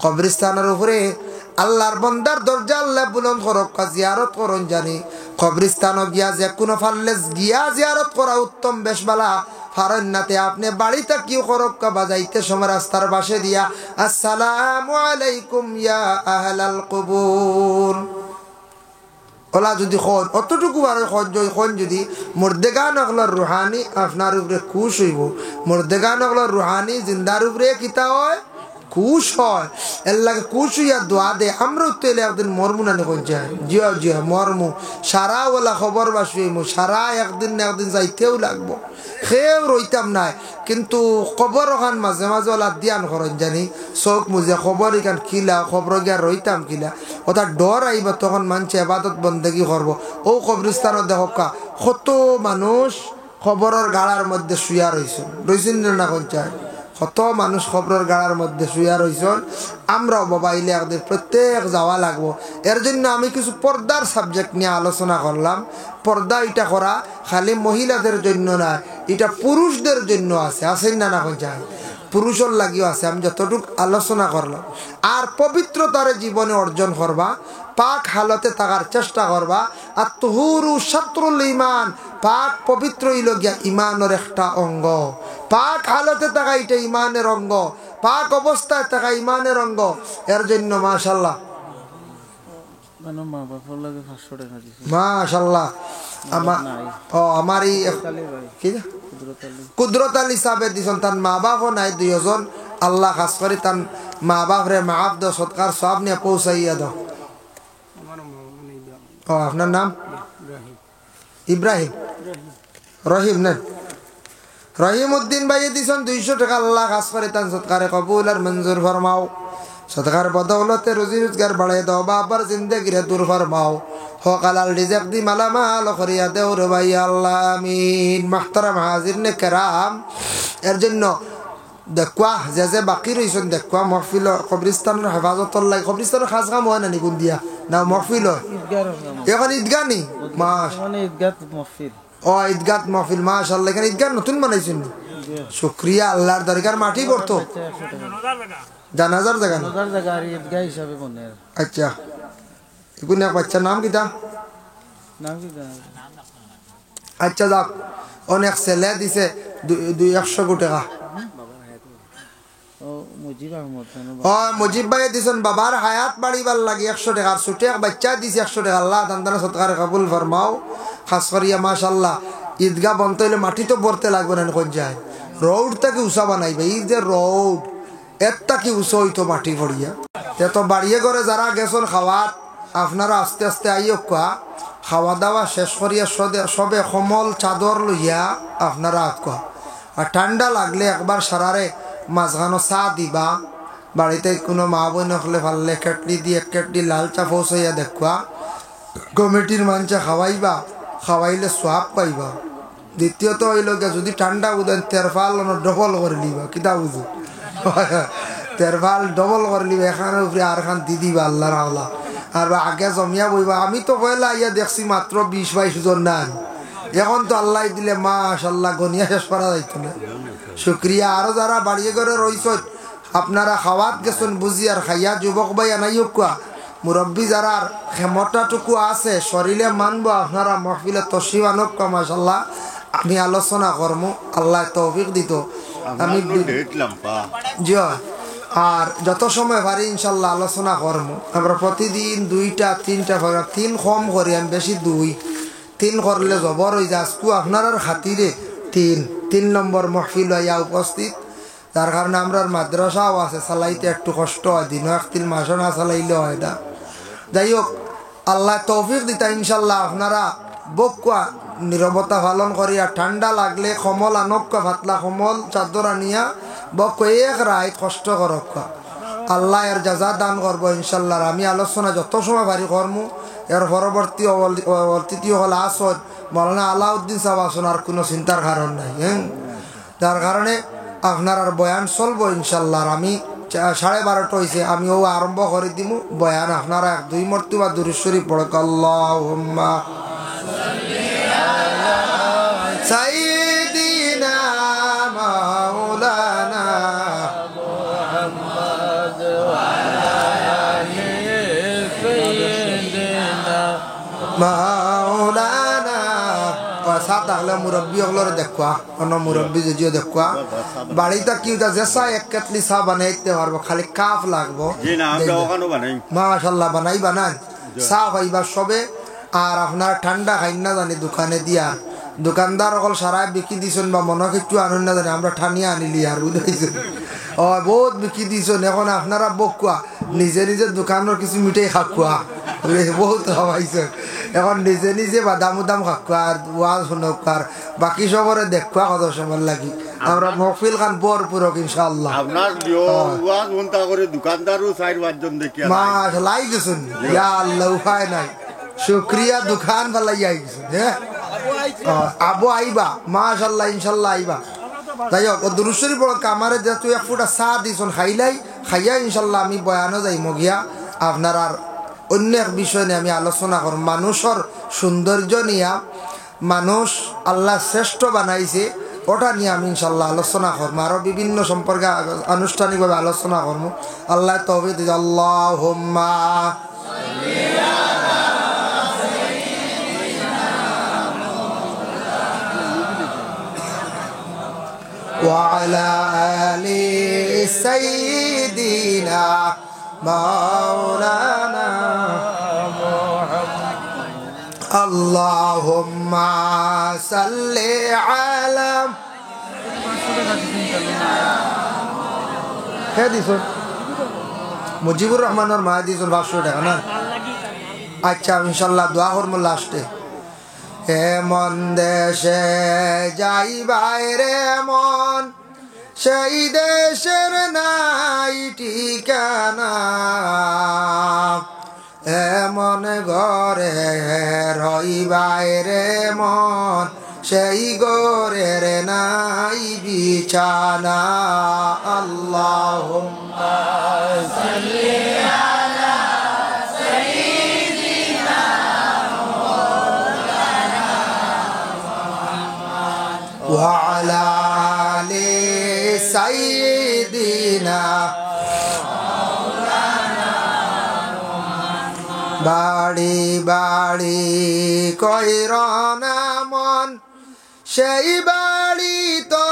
কবরিস্তানের উপরে। আল্লাহর বন্দার দরজা আল্লাহ বুলন্দ করক, জিয়ারত করুন জানি। কবরিস্তানও গিয়া যে কোনো ফাল্লে গিয়া জিয়ারত করা উত্তম বেশ বালা। ফারন্নাতে আপনি বাড়িতে কিউ করক, বাজাইতে সময় রাস্তার পাশে দিয়া আসসালামু আলাইকুম ইয়া আহলাল কুবুর ওলা যদি খন অতটুকু আর খন যদি মুর্দেগান অগলার রুহানি আপনার উপরে খুশ হইব। মুর্দেগান অগলার রুহানি জিন্দার উপরে কিতা হয়? খুশ হয়। এর লাগে খুশ হইয়া দোয়া দে। আমরাও তো এলে একদিন মরমু না নিকন যায়, জিয়া জিয়া মরমু, সারা ওলা খবর বাসুইমু, সারা একদিন না একদিন যাইতেও লাগবো, খেয়েও রইতাম নাই। কিন্তু খবর ওখান মাঝে মাঝে ওলা দিয়ান করেন জানি, চোখ মুজে খবর এখান কিলা, খবর গিয়া রইতাম কিলা, ওটা ডর আইব, তখন মানুষ এবাদত বন্দেগি করবো। ও কবরিস্তানত দেখা কত মানুষ খবরের গাড়ার মধ্যে শুয়া রইছেন না কোন চায়, কত মানুষ খবরের গাড়ার মধ্যে শুয়া রইছেন। আমরাও বাবা ইলে একদিন প্রত্যেক যাওয়া লাগবো। এর জন্য আমি কিছু পর্দার সাবজেক্ট নিয়ে আলোচনা করলাম। পর্দা এটা করা খালি মহিলাদের জন্য না, এটা পুরুষদের জন্য আছে, আছেন না না যায়, পুরুষের লাগিও আছে। আমি যতটুকু আলোচনা করলাম। আর পবিত্রতার জীবনে অর্জন করবা, পাক হালতে থাকার চেষ্টা করবা। আর তুহুরু শাত্রুল ইমান, পাক পবিত্র ইলগিয়া ইমানের একটা অঙ্গ। পাক হালতে থাকা এটা ইমানের অঙ্গ, পাক অবস্থায় থাকা ইমানের অঙ্গ। এর জন্য মাশাআল্লাহ মাশাআল্লাহ আমার এই কুদরত আলী সাহেব দিছেন তার মা বাপও নাই দুইজন আল্লাহ খাস করে তার মা বাপরে মাফ দাও সৎকার সব নিয়ে পৌঁছাইয়া দাও ও আপনার নাম ইব্রাহিম রহিম না রহিম উদ্দিন ভাই দিছেন 200 টাকা আল্লাহ খাস করে তার সৎকারে কবুল আর মঞ্জুর ফরমাও সৎকার বদৌলতে রুজি রোজগার বাড়াই দাও বাবার জিন্দেগিরে দূর ফরমাও হকালাল রিজক দি মালামাল করিয়া দেও রে ভাই আল্লাহ আমিন মাহতারাম হাজির নে কেরাম এর জন্য দেখুয়া যে বাকি রয়েছেন দেখুয়া মহফিল কবরিস্তানের হেফাজতর লাগে কবরিস্তানের খাস কাম হয় না নিকুন দিয়া না মহফিল এখন ঈদগাহ নি মাস ও ঈদগাহ মহফিল মাশাআল্লাহ এখানে ঈদগাহ নতুন বানাইছেন শুকরিয়া আল্লাহর দরকার মাটি করতো জানাজার জায়গা আচ্ছা এগুলো বাচ্চার নাম কিতা আচ্ছা যাক অনেক ছেলে দিছে 100 কোটি টাকা মুজিব ভাই দিছেন বাবার হায়াত বাড়িবার লাগে 100 টাকা ছোট এক বাচ্চা দিছে 100 টাকা আল্লাহ তান্দানা সৎকার কবুল ফরমাও খাস করিয়া মাশাআল্লাহ ঈদগাহ বনতে হইলে মাটি তো ভরতে লাগবে না কোন যায় রোড থেকে উঁচা বানাইবে এই যে রোড একটা কি উঁচু হইতো মাটি ভরিয়া এত বাড়িয়ে করে যারা গেছেন খাওয়াত আপনারা আস্তে আস্তে আইও খাওয়া দাওয়া শেষ করিয়া সবে কমল চাদর লইয়া আপনারা আর ঠান্ডা লাগলে একবার সারারে মাঝখানো চা দিবা বাড়িতে কোনো মা বোন হলে ফাললে কেটলি দিয়ে কেটলি লাল চা পৌঁছাইয়া দেখুয়া কমিটির মানুষে খাওয়াইবা খাওয়াইলে সোয়াব পাইবা দ্বিতীয়ত হইল যদি ঠান্ডা উদেন তেরফাল ডবল করে লিবা কিতা বুঝো তেরফাল ডবল করে লিবা এখানে উপরে আর খান দি দিবা আল্লাহর আল্লাহ আর আগে জমিয়া বইবা আমি তো পয়লা ইয়া দেখছি মাত্র 20-22 জন না এখন তো আল্লাহ দিলে মাশাআল্লাহ গনিয়া শেষ করা যাইতো না শুক্রিয়া আরো যারা বাড়িয়ে ঘরে রইছ আপনারা খাওয়াত গেছেন বুঝি আর খাইয়া যুবক ভাই আনাইও কুয়া মুরব্বী যারা ক্ষমতাটুকু আছে শরীরে মানবো আপনারা মহফিলে তশরিফ আনক মাশাআল্লাহ আমি আলোচনা করবো আল্লাহ তৌফিক দিত আমি জি আর যত সময় পারি ইনশাল্লাহ আলোচনা করবো আমরা প্রতিদিন 2-3টা প্রোগ্রাম 3 কম করি আমি বেশি 2-3 করলে জবর হয়ে যায় আজকু আপনার খাতিরে 3 নম্বর মহফিল হইয়া উপস্থিত তার কারণে আমরা মাদ্রাসাও আছে চালাইতে একটু কষ্ট হয় দিন 1-3 মাসও না চালাইলে হয় না যাই হোক আল্লাহ তৌফিক দিতা ইনশাল্লাহ আপনারা বকুয়া নীরবতা পালন করিয়া ঠান্ডা লাগলে কমল আনক্কা ভাতলা কমল চাদর আনিয়া বক এক রাত কষ্ট করক আল্লাহ এর জাযা দান করবো ইনশাল্লাহ আমি আলোচনা যত সময় পারি করমু এর পরবর্তী অতিথি হল আসদ মৌলানা আলাউদ্দিন সাহেব আসুন আর কোনো চিন্তার কারণ নাই যার কারণে আপনার আর বয়ান চলবো ইনশাল্লাহ আমি 12:30 হয়েছে আমি ও আরম্ভ করে দিব বয়ান আপনারা 2 মর্তবা দুরূদ শরীফ পড়ক আল্লাহুম্মা সাইয়্যিদিনা মাওলানা মুহাম্মদ ওয়া আলা আলি সাইয়্যিদিনা মাওলানা সাত আগলে মুরব্বী হলরে দেখুয়া অন্য মুরব্বী যদিও দেখুয়া বাড়িতে কি জেসা 1 কেটলি চা বানাইতে পারবো খালি কাপ লাগবো মাশাআল্লাহ বানাই চা হইবা সবে আর আপনার ঠান্ডা খাই না জানি দোকানে দিয়া দোকানদার অকল সারাই বিকি দিছেন বা মনে কিছু আনুন না জানি আমরা ঠানিয়া আনিলি আর বুঝাইছেন ও বহুত বিকি দিছেন এখন আপনারা বকুয়া নিজে নিজে দোকানের কিছু মিঠাই খাকুয়া বহুত খাওয়াইছে এখন নিজে নিজে বাদাম উদাম খাকুয়া আর ওয়াজ শুনক আর বাকি সবরে দেখুয়া কত সময় লাগি আমরা মহফিল খান ভরপুরক ইনশাআল্লাহ আপনার ওয়াজ উনতা করে দোকানদারও 4-5 জন দেখিয়া মাশাআল্লাহ আইছেন ইয়া আল্লাহ উপায় নাই শুকরিয়া দোকান বালাই আইছেন হ্যাঁ আবু আইবা মাশাআল্লাহ ইনশাআল্লাহ আইবা যাই হোক দুরূদ শরীফ পড়ো কামারে যে তুই 1 ফুটা চা দিছন খাইয়া ইনশাআল্লাহ আমি বয়ানও যাই মগিয়া আপনার আর অন্য এক বিষয় নিয়ে আমি আলোচনা করব মানুষের সৌন্দর্য নিয়ে মানুষ আল্লাহ শ্রেষ্ঠ বানাইছে ওটা নিয়ে আমি ইনশাআল্লাহ আলোচনা করবো আরো বিভিন্ন সম্পর্কে আনুষ্ঠানিকভাবে আলোচনা করবো আল্লাহ তৌফিক দিন আল্লাহুম্মা وعلى آل سيدنا مولانا আল্লাহুম্মা সাল্লি আলা হে দিছুন মুজিবুর রহমানের মা দিছুন 500 টাকা না আচ্ছা ইনশাআল্লাহ দোয়া করব লাস্টে এমন দেশে যাই বাইরে মন সেই দেশের নাই ঠিকানা এমন ঘরে রই বাইরে মন সেই ঘরের নাই বিছানা আল্লাহুম্মা সাল্লি আলা সাইয়্যিদিনা মাওলানা মুহাম্মদ ওয়া আলা আলি সাইয়্যিদিনা বাড়ি বাড়ি কইরনা মন সেই বাড়ি তো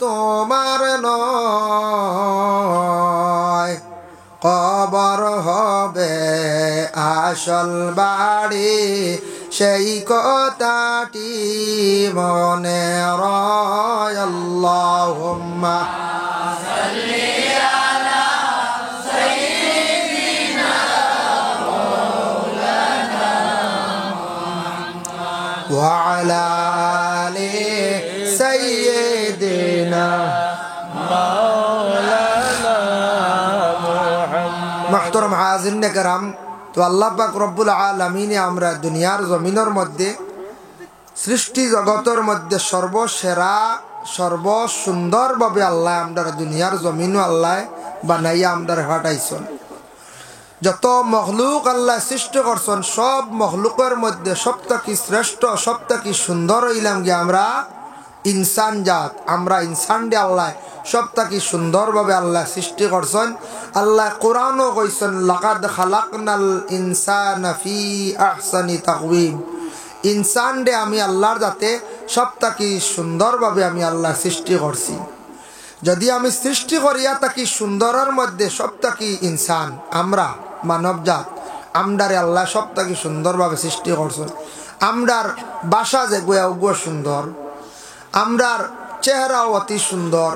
তোমার নয় কবর হবে আসল বাড়ি সেই কথাটি মনে রয় আল্লাহুম্মা সাল্লি আলা সাইয়্যিদিনা মাওলানা মুহাম্মদ ওয়া আলা আলি সাইয়্যিদিনা মাওলানা মুহাম্মদ মুহতারাম হাজিরিন کرام তো আল্লাহ পাক রব্বুল আলামিন আমরা দুনিয়ার জমিনের মধ্যে সৃষ্টি জগতের মধ্যে সর্বসেরা সর্বসুন্দর ভাবে আল্লাহ আমরা দুনিয়ার জমিনও আল্লাহ বানাইয়া আমরা পাঠাইছেন যত মখলুক আল্লাহ সৃষ্টি করছেন সব মখলুকের মধ্যে সবথেকে শ্রেষ্ঠ সবথেকে সুন্দর হইলাম কি আমরা ইনসান জাত আমরা ইনসান দিয়ে আল্লাহ সবথেকে সুন্দরভাবে আল্লাহ সৃষ্টি করছেন আল্লাহ কোরআনও কইছেন লাকাদ খালাকনাল ইনসানা ফি আহসানি তাকওয়িম ইনসান দে আমি আল্লাহর যাতে সবথেকে সুন্দরভাবে আমি আল্লাহ সৃষ্টি করছি যদি আমি সৃষ্টি করিয়া থাকি সুন্দরের মধ্যে সবথেকে ইনসান আমরা মানবজাত আমরারে আল্লাহ সবথেকে সুন্দরভাবে সৃষ্টি করছেন আমরার বাসা যে গোয়া সুন্দর আমরার চেহারাও অতি সুন্দর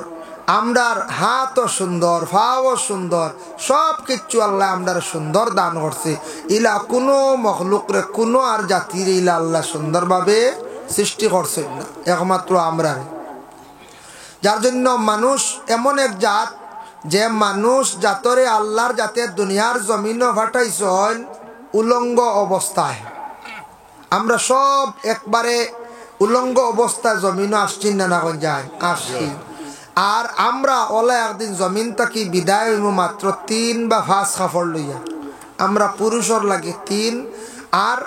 আমরার হাতও সুন্দর পাও সুন্দর সব কিছু আল্লাহ আমরার সুন্দর দান করছে ইলা কোনো মখলুকরে কোনো আর জাতির ইলা আল্লাহ সুন্দরভাবে সৃষ্টি করছেন না একমাত্র আমরা যার জন্য মানুষ এমন এক জাত যে মানুষ জাতরে আল্লাহর জাতে দুনিয়ার জমিনও ফাটাইছেন উলঙ্গ অবস্থায় আমরা সব একবারে উলঙ্গ অবস্থায় জমিনও আসছি না না যায় আসছি আর আমরা ওলা একদিন জমিন থাকি বিদায় হইব মাত্র 3 বা 5 কাপড় লইয়া আমরা পুরুষর লাগে 3 আর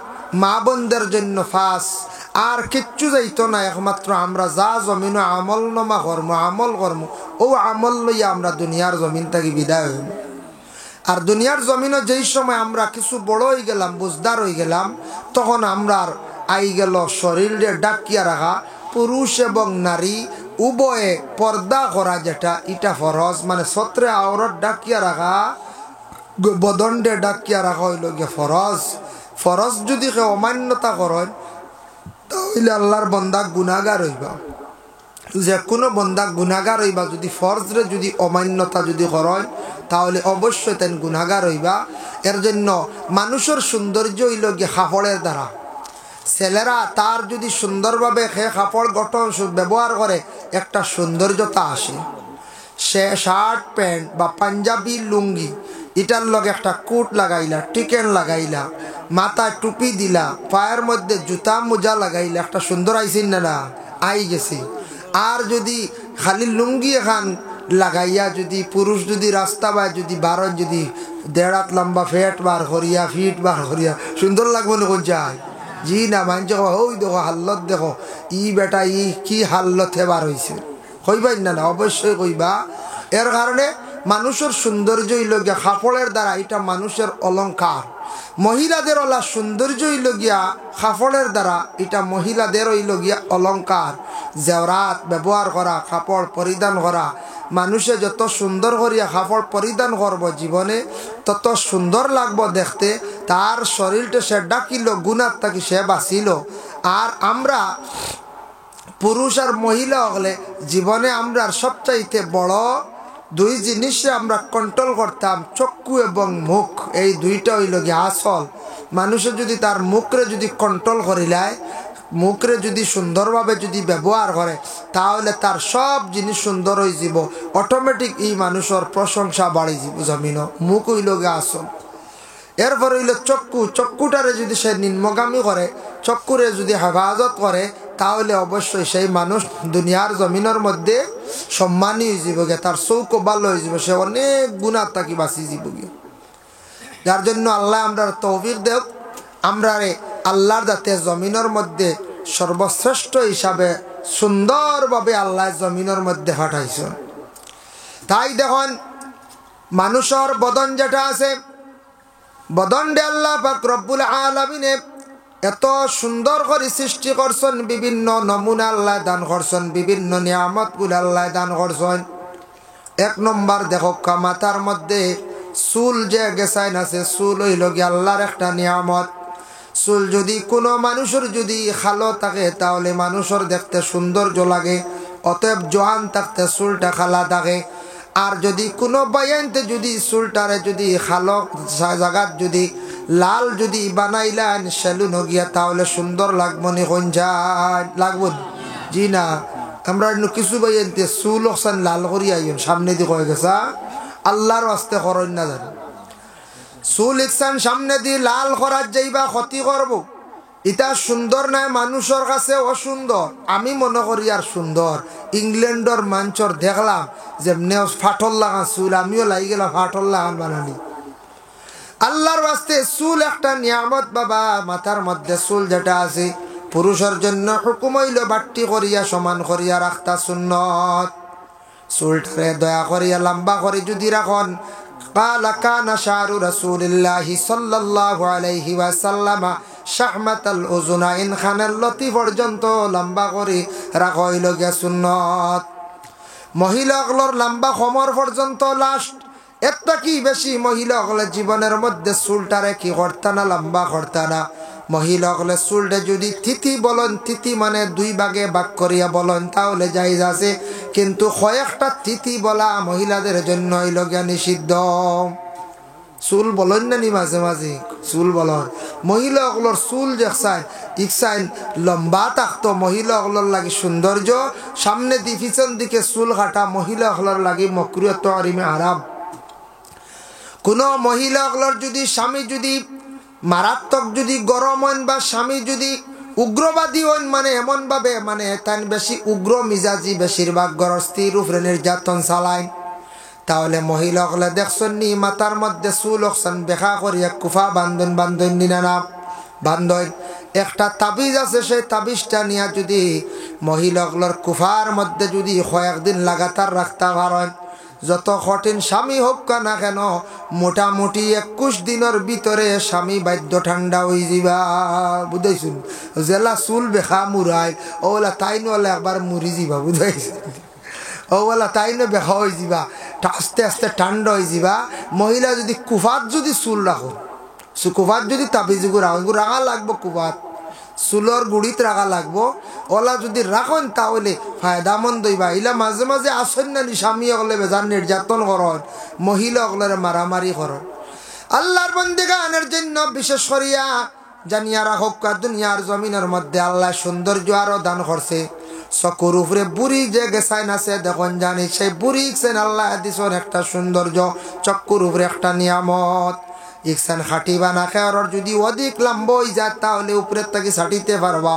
মা বোনদের জন্য 5 আর কিচ্ছু যাইতো না একমাত্র আমরা যা জমিন আমল নামা আমল কর্ম ও আমল লইয়া আমরা দুনিয়ার জমিন থাকি বিদায় হইব আর দুনিয়ার জমিনে যেই সময় আমরা কিছু বড় হয়ে গেলাম বুঝদার হয়ে গেলাম তখন আমরা আই গেল শরীরে ডাকিয়া রাখা পুরুষ এবং নারী উভয়ে পর্দা করা যেটা এটা ফরজ মানে ছত্রে আওরত ডাকিয়া রাখা বদন্ডে ডাকিয়া রাখা হইল গিয়ে ফরজ ফরজ যদি কেউ অমান্যতা করেন তাহলে আল্লাহর বন্দা গুনাহগার হইবা যে কোনো বন্দা গুনাহগার হইবা যদি ফরজরে যদি অমান্যতা যদি করেন তাহলে অবশ্যই তেন গুনাহগার হইবা এর জন্য মানুষের সৌন্দর্য হইল গিয়ে কাপড়ের দ্বারা ছেলেরা তার যদি সুন্দরভাবে কাপড় গঠন ব্যবহার করে একটা সৌন্দর্যতা আসে সে শার্ট প্যান্ট বা পাঞ্জাবি লুঙ্গি এটার লগে একটা কোট লাগাইলা টিকেন লাগাইলা মাথায় টুপি দিলা পায়ের মধ্যে জুতা মোজা লাগাইলা একটা সুন্দর আইসিন না আই গেছে আর যদি খালি লুঙ্গি এখান লাগাইয়া যদি পুরুষ যদি রাস্তা বাই যদি বারণ যদি 1.5 হাত লম্বা ফিট বার করিয়া সুন্দর লাগবে না কোন যায় জি না মানছে ওই দেখো হাল্লত দেখো ই বেটা ই কি হাল্লত হেবার হয়েছে কইবাই না অবশ্যই কইবা এর কারণে মানুষের সৌন্দর্য হইল গিয়া কাপড়ের দ্বারা এটা মানুষের অলঙ্কার মহিলাদের ওলা সৌন্দর্য হইল গিয়া কাপড়ের দ্বারা এটা মহিলাদের হইল গিয়া অলঙ্কার জেওরাত ব্যবহার করা কাপড় পরিধান করা মানুষে যত সুন্দর করিয়া কাপড় পরিধান করব জীবনে তত সুন্দর লাগবো দেখতে তার শরীরটা সে ডাকিল, গুনার থাকি সে বাঁচিল। আর আমরা পুরুষ আর মহিলা হলে জীবনে আমরা সবচাইতে বড় দুই জিনিসে আমরা কন্ট্রোল করতাম, চক্ষু এবং মুখ। এই দুইটা হইল গিয়ে আসল। মানুষের যদি তার মুখরে যদি কন্ট্রোল করিলায়, মুখরে যদি সুন্দরভাবে যদি ব্যবহার করে, তাহলে তার সব জিনিস সুন্দর হয়ে যাব। অটোমেটিক এই মানুষের প্রশংসা বাড়ি যাব জমিন। মুখ হইল গিয়ে আসল। এরপর হইল চক্ষু। চক্ষুটারে যদি সে নিম্নগামী করে, চক্ষুরে যদি হেফাজত করে, তাহলে অবশ্যই সেই মানুষ দুনিয়ার জমিনের মধ্যে সম্মানী হয়ে যাব গে, তার চৌক ভালো হয়ে যাব, সে অনেক গুণার তাকি বাঁচি যাব গে। যার জন্য আল্লাহ আমরা তৌফিক দেব, আমরা আল্লাহর যাতে জমিনের মধ্যে সর্বশ্রেষ্ঠ হিসাবে সুন্দরভাবে আল্লাহ জমিনের মধ্যে পাঠাইছেন। তাই দেখুন মানুষের বদন যেটা আছে, বদনডে আল্লাহ পাক রব্বুল আলামিনে এত সুন্দর করে সৃষ্টি করছেন, বিভিন্ন নমুনা আল্লাহ দান করছেন, বিভিন্ন নিয়ামতগুলো আল্লাহ দান করছেন। এক নম্বর দেখো মাথার মধ্যে চুল যে গেছাইন আছে, চুল হইল গিয়ে আল্লাহর একটা নিয়ামত। চুল যদি কোনো মানুষের যদি খালো থাকে, তাহলে মানুষের দেখতে সৌন্দর্য লাগে। অতএব জোয়ান থাকতে চুলটা খালা থাকে। আর যদি কোনো বাইনতে যদি চুলটারে যদি খালো জায়গাত যদি লাল যদি বানাইলেন সেলুন গিয়া, তাহলে সুন্দর লাগবো নি? কোন যায় লাগবো? জি না। আমরা কিছু বাইনতে চুল ওখান লাল করি আইন সামনে দিয়ে কয়ে গেছা, আল্লাহর আস্তে করেন না জানি। চুল ইকসান সামনে দিয়ে লাল করার যাইবা ক্ষতি করব, এটা সুন্দর নাই, মানুষের কাছে অসুন্দর। আমি মনে করি আর সুন্দর। ইংল্যান্ডর মাঞ্চর দেখলাম যেমনি ফাটল লাগান চুল, আমিও লাগি গেলাম ফাটল লাগান বানানি। আল্লাহর বাস্তে চুল একটা নিয়ামত বাবা। মাথার মধ্যে চুল যেটা আছে, পুরুষের জন্য হুকুম হইল বাট্টি করিয়া সমান করিয়া রাখতা সুন্নত। চুলটারে দয়া করিয়া লম্বা করে যদি রাখন। قال كان شعر رسول الله صلى الله عليه وسلم شحمة الأذنين খানের লতি পর্যন্ত লম্বা করে রাখা হইল গিয়া সুন্নত। মহিলাগুলোর লম্বা কোমর পর্যন্ত লাস্ট। একটা কি বেশি মহিলাগুলোর জীবনের মধ্যে চুলটারে কি করতা না, লম্বা করতা না। মহিলাগুলোর চুলটা যদি তিথি বলেন, তিথি মানে দুই ভাগে ভাগ করিয়া বলেন, তাহলে জায়েজ আছে। কিন্তু কয়েকটা তিথি বলা মহিলাদের জন্য হইল গিয়া নিষিদ্ধ। চুল বলেন না নি মাঝে মাঝে চুল বলন। মহিলাগুলোর চুল দেখছেন ইকসাইন লম্বা থাকতো, মহিলাগুলোর লাগে সৌন্দর্য। সামনে দি পিছন দিকে চুল কাটা মহিলাগুলোর লাগে মকরুহ তাহরিমে হারাম। কোনো মহিলাগুলোর যদি স্বামী যদি মারাত্মক যদি গরম হন বা স্বামী যদি উগ্রবাদী হন, মানে এমন ভাবে মানে তাই বেশি উগ্র মিজাজি, বেশিরভাগ গরস্তির উপরে নির্যাতন চালায়, তাহলে মহিলাগুলো দেখছেন নি মাথার মধ্যে চুল অকসান বেখা করিয়া কুফা বান্ধন বান্ধন নিনা না বান্ধন। একটা তাবিজ আছে, সেই তাবিজটা নিয়ে যদি মহিলাগুলোর কুফার মধ্যে যদি কয়েকদিন লাগাতার রাখতে পারেন, যত কঠিন স্বামী হোক না কেন, মোটামুটি 21 দিনের ভিতরে স্বামী বাদ্য ঠান্ডা হয়ে যাবা। বুঝাইছুন? জেলা চুল বেখা মুরাই ওলা তাই নলে একবার মুড়ি যাবা। বুঝাইছেন? ওলা তাই ন বেখা হয়ে যাবা, আস্তে আস্তে ঠান্ডা হয়ে যাবা। মহিলা যদি কুফাত যদি চুল রাখো, কুফাত যদি তাবিজুগু রাখো, রাখা লাগবো কুফাত, চুলর গুড়িত রাখা লাগবো। ওলা যদি রাখেন তাহলে ফায়দামন্দ হইবা। ইলা মাঝে মাঝে আসেন না স্বামী অগলে বেজার নির্যাতন করন, মহিলা অগলের মারামারি করন। আল্লাহর বন্দেগানের জন্য বিশেষ করিয়া জানিয়া রাখক, দুনিয়ার জমিনের মধ্যে আল্লাহ সৌন্দর্য আরো দান করছে। চকুর উপরে বুড়ি যে গেছাইন আছে দেখুন জানি, সেই বুড়ি ইকসেন আল্লাহ দিছেন একটা সৌন্দর্য, চকুর উপরে একটা নিয়ামত। ইকসান খাটিবা না খেয়ার যদি অধিক লম্ব হয়ে যায়, তাহলে উপরের থেকে ছাটিতে পারবা।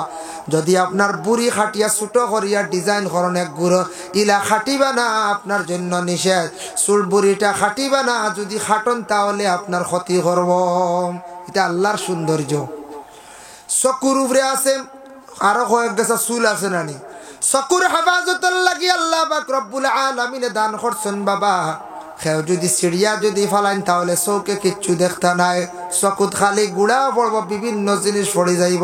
যদি আপনার বুড়ি খাটিয়া ছোটো করিয়া ডিজাইন করেন এক গুঁড়ো, ইলা খাটিবা না, আপনার জন্য নিষেধ। চুল বুড়িটা খাটিবা না, যদি খাটন তাহলে আপনার ক্ষতি করব। এটা আল্লাহর সৌন্দর্য। চকুর উপরে আছে আরো কয়েক গেছে চুল আছে নানি, চকুর হেফাজতের লাগি আল্লাহ পাক রব্বুল আলামিনে দান করছেন বাবা। খেয়ে যদি চিড়িয়া যদি ফালাইন তাহলে চৌকে কিচ্ছু দেখতে নাই, চকুত খালি গুড়া পড়ব, বিভিন্ন জিনিস পড়ে যাইব।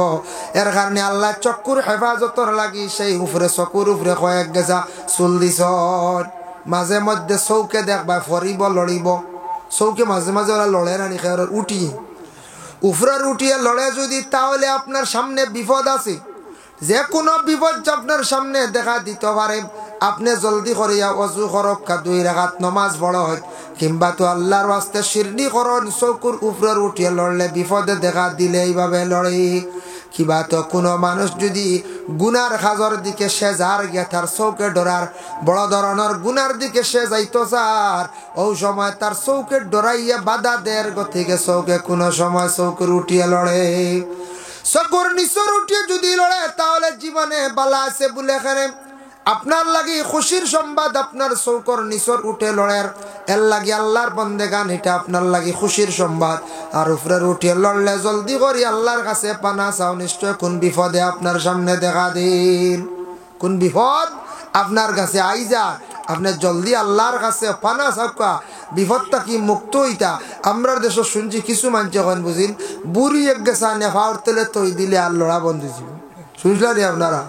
এর কারণে আল্লাহ চকুর হেফাজতর লাগি সেই উপরে চকুর উপরে কয়েক গেছা চুল দিছ। মাঝে মধ্যে চৌকে দেখবা ফরিব লড়িব, চৌকে মাঝে মাঝে ওরা লড়ে নানি খেয়ে উঠি উপরে উঠিয়ে লড়ে যদি, তাহলে আপনার সামনে বিপদ আছে, যে কোনো বিপদ আপনার সামনে দেখা দিতে পারে। আপনি জলদি করিয়া অজু করক্কা, 2 রাকাত নমাজ পড়ো হয়, কিংবা তো আল্লাহর ওয়াস্তে শিরনি করন, চৌকুর উপরে উঠিয়ে লড়লে বিপদে দেখা দিলে এইভাবে লড়ে। কিবা তো কোনো মানুষ যদি গুনার খাজর দিকে সে যার গিয়া তার চৌকে ডরার বড় ধরনের গুনার দিকে সে যাইতো চার, ওই সময় তার চৌকে ডরাইয়া বাধা দেয় গতিকে চৌকে কোনো সময় চৌকুর উঠিয়ে লড়ে। চকুর নিচর উঠিয়ে যদি লড়ে তাহলে জীবনে বালা আছে বলে এখানে আপনার লাগি খুশির সংবাদ। আপনার চৌকর নিচর উঠে লড়ের এর লাগি আল্লাহর বন্দেগান, এটা আপনার লাগি খুশির সংবাদ। আর উপরে উঠিয়ে লড়লে জলদি করি আল্লাহর কাছে পানা চাও, নিশ্চয় কোন বিপদে আপনার সামনে দেখা দিন, কোন বিপদ আপনার কাছে আইজা, আপনি জলদি আল্লাহর কাছে পানা চাওকা, বিপদটা কি মুক্ত হইতা। আমরা দেশ শুনছি কিছু মানছে এখন বুঝিন বুড়ি এক গেছা নেফাওর তেলে তৈ দিলে আর লড়া বন্ধ ছিল, শুনছিলেন আপনারা?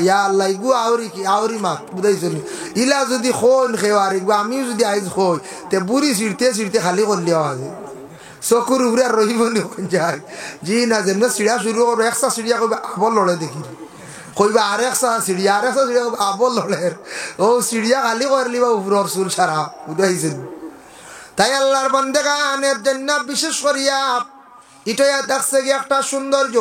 ইয়া আল্লাহ ইগু আউরি কি আউরি মাত বুঝাইছেন, ইলা যদি খোন খেওয়ার ইগু আমিও যদি আইজ খই তে বুড়ি ছিঁড়তে ছিঁড়তে খালি করলে আছে চকুর উপরে আর রহিব নি যায়। জি না যেমন চিড়িয়া শুরু করবো, একসা চিড়িয়া কইবা আবল লড়ে দেখি, কইবা আর একসা চিড়িয়া কইবা আবল লড়ের, ও চিড়িয়া খালি করলি বা উপরের চুল সারা বুঝাইছেন। তাই আল্লাহর বান্দাগানের জন্য বিশেষ করিয়া এটাই দেখছে কি একটা সৌন্দর্য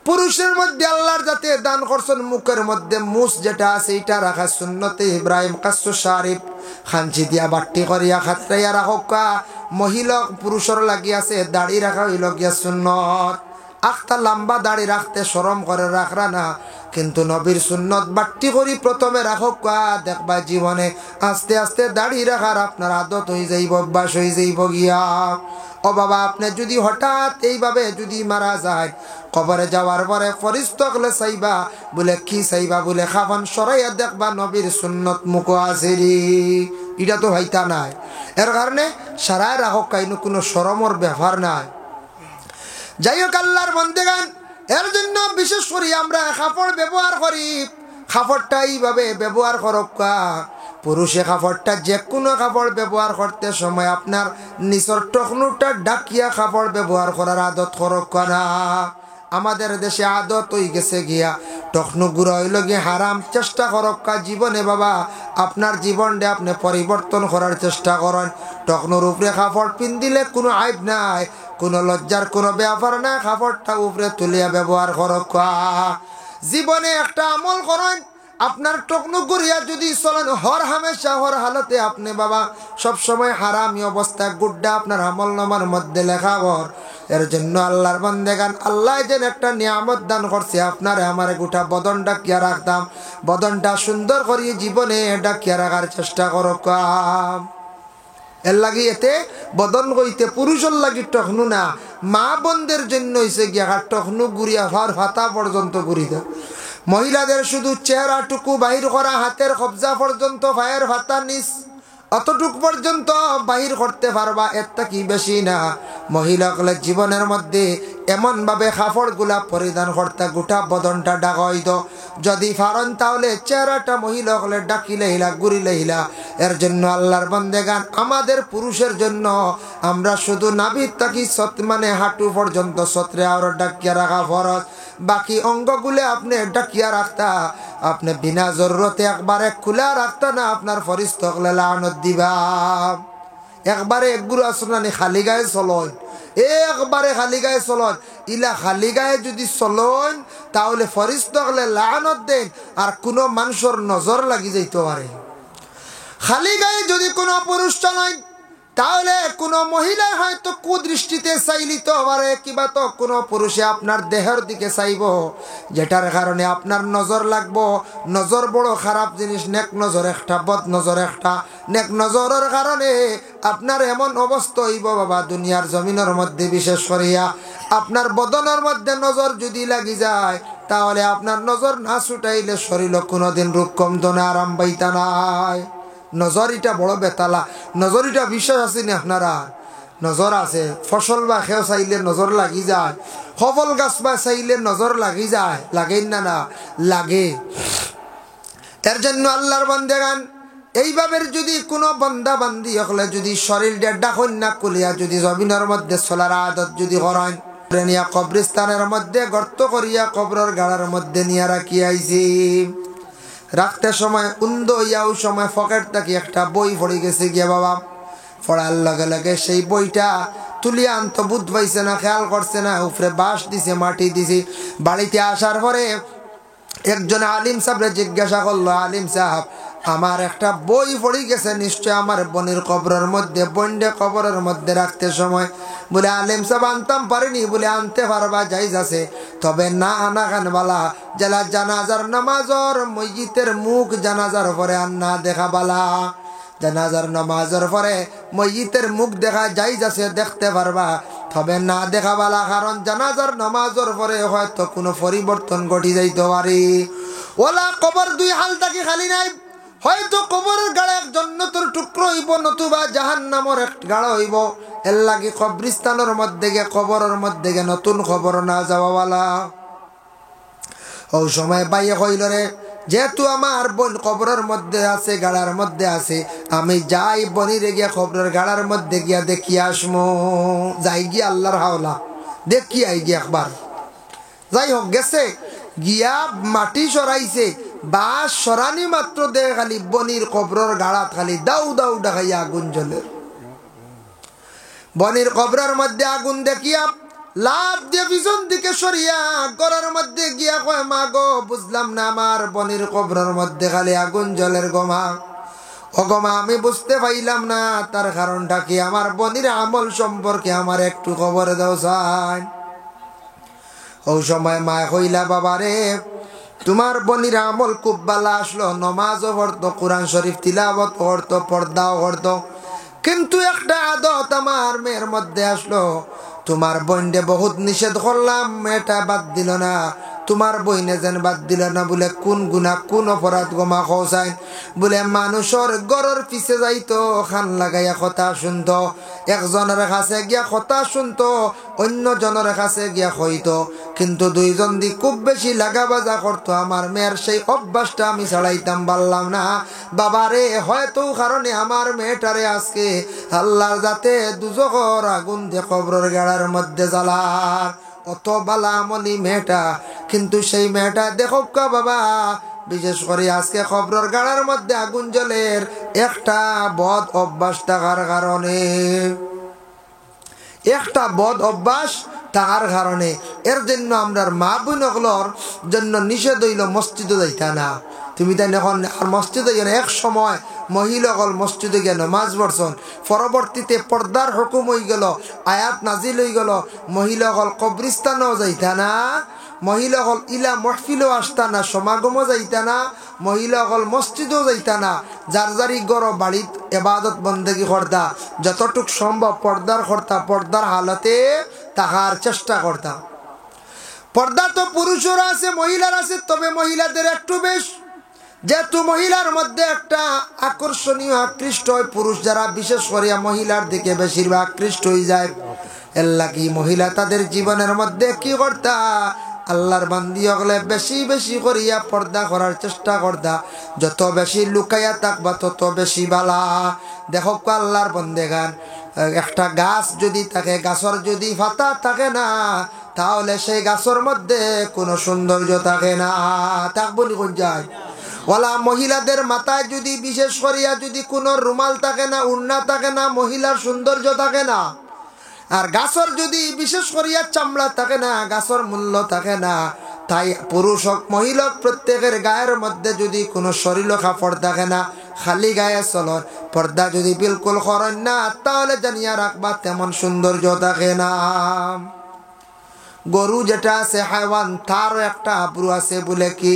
পুরুষের মধ্যে আল্লাহর যাতে দান করছেন, মুখের মধ্যে মুস যেটা আছে এটা রাখা সুন্নতে ইব্রাহিম কাসু শারিফ খানচি দিয়া বাট্টি করিয়া খাতরাইয়া রাখা। মহিলা পুরুষের লাগি আছে দাড়ি রাখা হইল গিয়া সুন্নত। আখটা লম্বা দাড়ি রাখতে শরম করে রাখরা না, কিন্তু নবীর সুন্নত বাট্টি করি প্রথমে রাখা। দেখবা জীবনে আস্তে আস্তে দাড়ি রাখার আপনার আদত হয়ে যাইব, অভ্যাস হয়ে যাইব গিয়া। ও বাবা, আপনি যদি হঠাৎ এইভাবে যদি মারা যায়, কবরে যাওয়ার পরে ফরিস্তা হলে চাইবা বলে কি চাইবা বলে খাফান সরাইয়া দেখবা নবীর সুন্নত মুখ আছে রে, এটা তো হইতা নাই। এর কারণে সারায় রাখক, কাইনো কোনো শরমর ব্যাপার নাই। যাই হোক আল্লাহর বন্দেগান, এর জন্য বিশেষ করে আমরা কাপড় ব্যবহার করি, কাপড়টা এইভাবে ব্যবহার করক্কা। পুরুষে কাপড়টা যে কোনো কাপড় ব্যবহার করতে সময় আপনার নিচর টকনুটা ডাকিয়া কাপড় ব্যবহার করার আদত করক্কা না। আমাদের দেশে আদত হয়ে গেছে গিয়া টকনু গুঁড়ো হইল গিয়ে হারাম। চেষ্টা করক্কা জীবনে বাবা আপনার জীবনটা আপনি পরিবর্তন করার চেষ্টা করেন। টকনুর উপরে কাপড় পিন দিলে কোনো আইব নাই, কোনো লজ্জার কোনো ব্যাপার নাই, কাপড়টা উপরে তুলিয়া ব্যবহার করক্কা। জীবনে একটা আমল করেন, আপনার টকনু গুড়িয়া যদি চলেন হর হামেশা হর হালতে আপনি বাবা সব সময় হারামি অবস্থায় গুড্ডা আপনার আমল নামার মধ্যে লেখা বর। এর জন্য আল্লাহর বান্দেগান, আল্লাহ যেন একটা নিয়ামত দান করছে আপনারে আমারে গোটা বদন ডাকিয়া রাখতাম, বদনটা সুন্দর করিয়ে জীবনে ডাকিয়া রাখার চেষ্টা করো কাম। এর লাগি এতে বদন কইতে পুরুষের লাগি টকনু না, মা বোনদের জন্য হয়েছে গিয়া টকনু গুড়িয়া হর হাতা পর্যন্ত গুড়ি দেয়। মহিলাদের শুধু চেহারাটুকু বাহির করা, হাতের কবজা পর্যন্ত, পায়ের ভাতা নিচ অতটুক পর্যন্ত বাহির করতে পারবা, এরটা কি বেশি না। মহিলাগুলো জীবনের মধ্যে এমনভাবে কাপড়গুলা পরিধান করতে গোটা বদনটা ঢাকা হইত। যদি পারেন তাহলে চেহারাটা মহিলাগুলো ডাকিলে হিলা ঘুরিলে হিলা। এর জন্য আল্লাহর বান্দেগান, আমাদের পুরুষের জন্য আমরা শুধু নাভির তাকি মানে হাঁটু পর্যন্ত ছত্রে আর ডাকিয়া রাখা ফরজ। বাকি অঙ্গগুলো আপনি ডাকিয়া রাখতা, আপনি বিনা জরুরতে একবারে খোলা রাখতা না, আপনার ফরিস্তা হলে লানত দিবা। একবারে একগুলো আসনানি খালি গায়ে চলন, একবারে খালি গায়ে চলন। ইলা খালি গায়ে যদি চলন তাহলে ফরিস্তা হলে লানত দেন, আর কোনো মানুষের নজর লাগি যাইতে পারে। খালি গায়ে যদি কোনো পুরুষ চলেন তাহলে কোনো মহিলা হয়তো কুদৃষ্টিতে চাইলিত পারে, কিবা তো কোনো পুরুষে আপনার দেহের দিকে চাইব, যেটার কারণে আপনার নজর লাগবো। নজর বড় খারাপ জিনিস, নেক নজর একটা, বদ নজর একটা। নেক নজরের কারণে আপনার এমন অবস্থা হইব বাবা দুনিয়ার জমিনের মধ্যে, বিশেষ করিয়া আপনার বদনের মধ্যে নজর যদি লাগি যায় তাহলে আপনার নজর না ছুটাইলে শরীর কোনোদিন রূপ কমতো না, আরাম পাইতা নাই। নজরিটা বড় বেতালা, নজরিটা বিশ্বাস আছে না আপনারা? নজর আছে। ফসল বা খেও চাইলে নজর লাগি যায়, সফল গাছ বা চাইলে নজর লাগি যায়, লাগেই না? না লাগে। এর জন্য আল্লাহর বান্দেগান এইভাবে যদি কোনো বান্দা বান্দি হলে যদি শরীরটা ডাকন না কুলিয়া যদি জমিনের মধ্যে চলার আদত যদি করেন, নিয়া কবরস্থানের মধ্যে গর্ত করিয়া কবরের গাড়ার মধ্যে নিয়ে রাখি আইছি। রাখতে সময় উন্দ ইয়াও সময় পকেট থেকে একটা বই পড়ে গেছে গিয়া বাবা, পড়ার লগে লগে সেই বইটা তুলিয়া আনত, বুধ পাইছে না, খেয়াল করছে না, উপরে বাঁশ দিছে, মাটি দিছে। বাড়িতে আসার পরে একজন আলিম সাহেবরে জিজ্ঞাসা করলো, আলিম সাহেব আমার একটা বই পড়ে গেছে, নিশ্চয় আমার বোনের কবরের মধ্যে, বন্ডে কবরের মধ্যে রাখতে সময়। বলে আলিম সাহেব আনতাম পারিনি। বলে আনতে পারবা, জায়েজ আছে, তবে না আনা খান বালা, জেলা জানাজার নামাজর মসজিদের মুখ জানাজার পরে আর না দেখা বালা। জানাজার নামাজের পরে মসজিদের মুখ দেখা জায়েজ আছে, দেখতে পারবা, তবে না দেখা বালা, কারণ জানাজার নামাজের পরে হয়তো কোনো পরিবর্তন ঘটি যাইতে পারে। ওলা কবর দুই হাল থাকি খালি নাই, হয়তো কবরের গাড়া এক জন্নতের টুকরো হইব, নতুবা জাহান্নামের এক গাড়া হইব। এর লাগে কবরস্থানের মধ্যে গে, কবরের মধ্যে গে নতুন খবর না যাওয়াওয়ালা। ও সময় বাইয়ে কইল রে, যেহেতু আমার বোন কবরের মধ্যে আছে, গাড়ার মধ্যে আছে, আমি যাই বনিরে গিয়া কবরের গাড়ার মধ্যে গিয়া দেখি আসমো। যাই গিয়া আল্লাহর হাওলা দেখি আই গিয়া একবার। যাই হোক গেছে গিয়া মাটি সরাইছে, বাস সরানি মাত্র দে খালি বনির কবরের গাড়াত খালি দাউ দাউ ডাকাইয়া আগুন জ্বলে। বনির কবরের মধ্যে আগুন দেখিয়া লাভ দিয়ে পিছন দিকে সরিয়া ঘরের মধ্যে গিয়া কয়, মা গো বুঝলাম না, আমার বনির কবরের মধ্যে খালি আগুন জ্বলের গোমা। ও গোমা আমি বুঝতে পাইলাম না, তার কারণটা কি? আমার বনির আমল সম্পর্কে আমার একটু খবর দাও চাই। ও সময় মা কইলা, বাবা রে তোমার বনির আমল খুব ভালো আসলো, নমাজও পড়তো, কোরআন শরীফ তিলাওয়াত করতো, পর্দাও করতো, কিন্তু একটা আদত আমার মেয়ের মধ্যে আসলো। তোমার বোনকে বহুত নিষেধ করলাম, মেয়েটা বাদ দিল না। তোমার বইনে যেন বাদ দিল না। বলে কোন গুনাহ কোন অপরাধ গোমা খোসাইন? বলে মানুষের গরর পিছে যাইতো, খান লাগাইয়া কথা শুনতো, একজনের কাছে গিয়া কথা শুনতো, অন্য জনের কাছে গিয়া হইতো, কিন্তু দুইজন দি খুব বেশি লাগা বাজা করতো। আমার মেয়ের সেই অভ্যাসটা আমি ছাড়াইতাম পারলাম না। বাবারে হয়তো কারণে আমার মেয়েটারে আজকে আল্লাহর যাতে দুজখর আগুন দিয়ে কবরের গাড়ার মধ্যে জ্বালার। অত বালা আমলি মেয়েটা, কিন্তু সেই মেয়েটা দেখো কা বাবা, বিশেষ করে আজকে কবরের গাড়ার মধ্যে আগুন জ্বলের একটা বদ অভ্যাস থাকার কারণে, একটা বদ অভ্যাস থাকার কারণে। এর জন্য আমরার মা বোনগুলোর জন্য নিষেধ হইল মসজিদে যাইতা না। তুমি তাই এখন আর মসজিদে গেলে এক সময় মহিলাগল মসজিদে গিয়ে নামাজ পড়ছন, পরবর্তীতে পর্দার হুকুম হয়ে গেল, আয়াত নাজিল হয়ে গেল, মহিলাগল কবরিস্তানও যাইতা না, মহিলাগল ইলা মহফিলও আসতা না, সমাগমও যাইতা না, মহিলাগল মসজিদও যাইতা না। যার যারি গড় বাড়িত এবাদত বন্দেগি করতা, যতটুক সম্ভব পর্দার করতা, পর্দার হালতে তাহার চেষ্টা করতা। পর্দা তো পুরুষের আছে, মহিলার আছে, তবে মহিলাদের একটু বেশ, যেহেতু মহিলার মধ্যে একটা আকর্ষণীয় আকৃষ্ট হয়, পুরুষ যারা বিশেষ করিয়া মহিলার দিকে বেশিরভাগ আকৃষ্ট হয়ে যায়। এর লাগি মহিলা তাদের জীবনের মধ্যে কি করতা, আল্লাহর বান্দি হলে বেশি বেশি করিয়া পর্দা করার চেষ্টা করতা। যত বেশি লুকাইয়া থাকবা তত বেশি বালা। দেখো আল্লাহর বন্দেগান, একটা গাছ যদি থাকে, গাছের যদি পাতা থাকে না, তাহলে সেই গাছের মধ্যে কোনো সৌন্দর্য থাকে না। থাকবো নি কোন যায়? ওলা মহিলাদের মাথায় যদি বিশেষ করিয়া যদি কোনো রুমাল থাকে না, উড়না থাকে না, মহিলার সৌন্দর্য থাকে না। আর গাছর যদি বিশেষ করিয়া চামড়া থাকে না, গাছর মূল্য থাকে না। তাই পুরুষ হোক মহিলা হোক, প্রত্যেকের গায়ের মধ্যে যদি কোনো শরীর কাপড় থাকে না, খালি গায়ে চলন, পর্দা যদি বিলকুল করেন না, তাহলে জানিয়া রাখবা তেমন সৌন্দর্য থাকে না। গরু যেটা আছে হাইওয়ান, তারও একটা আব্রু আছে, বলে কি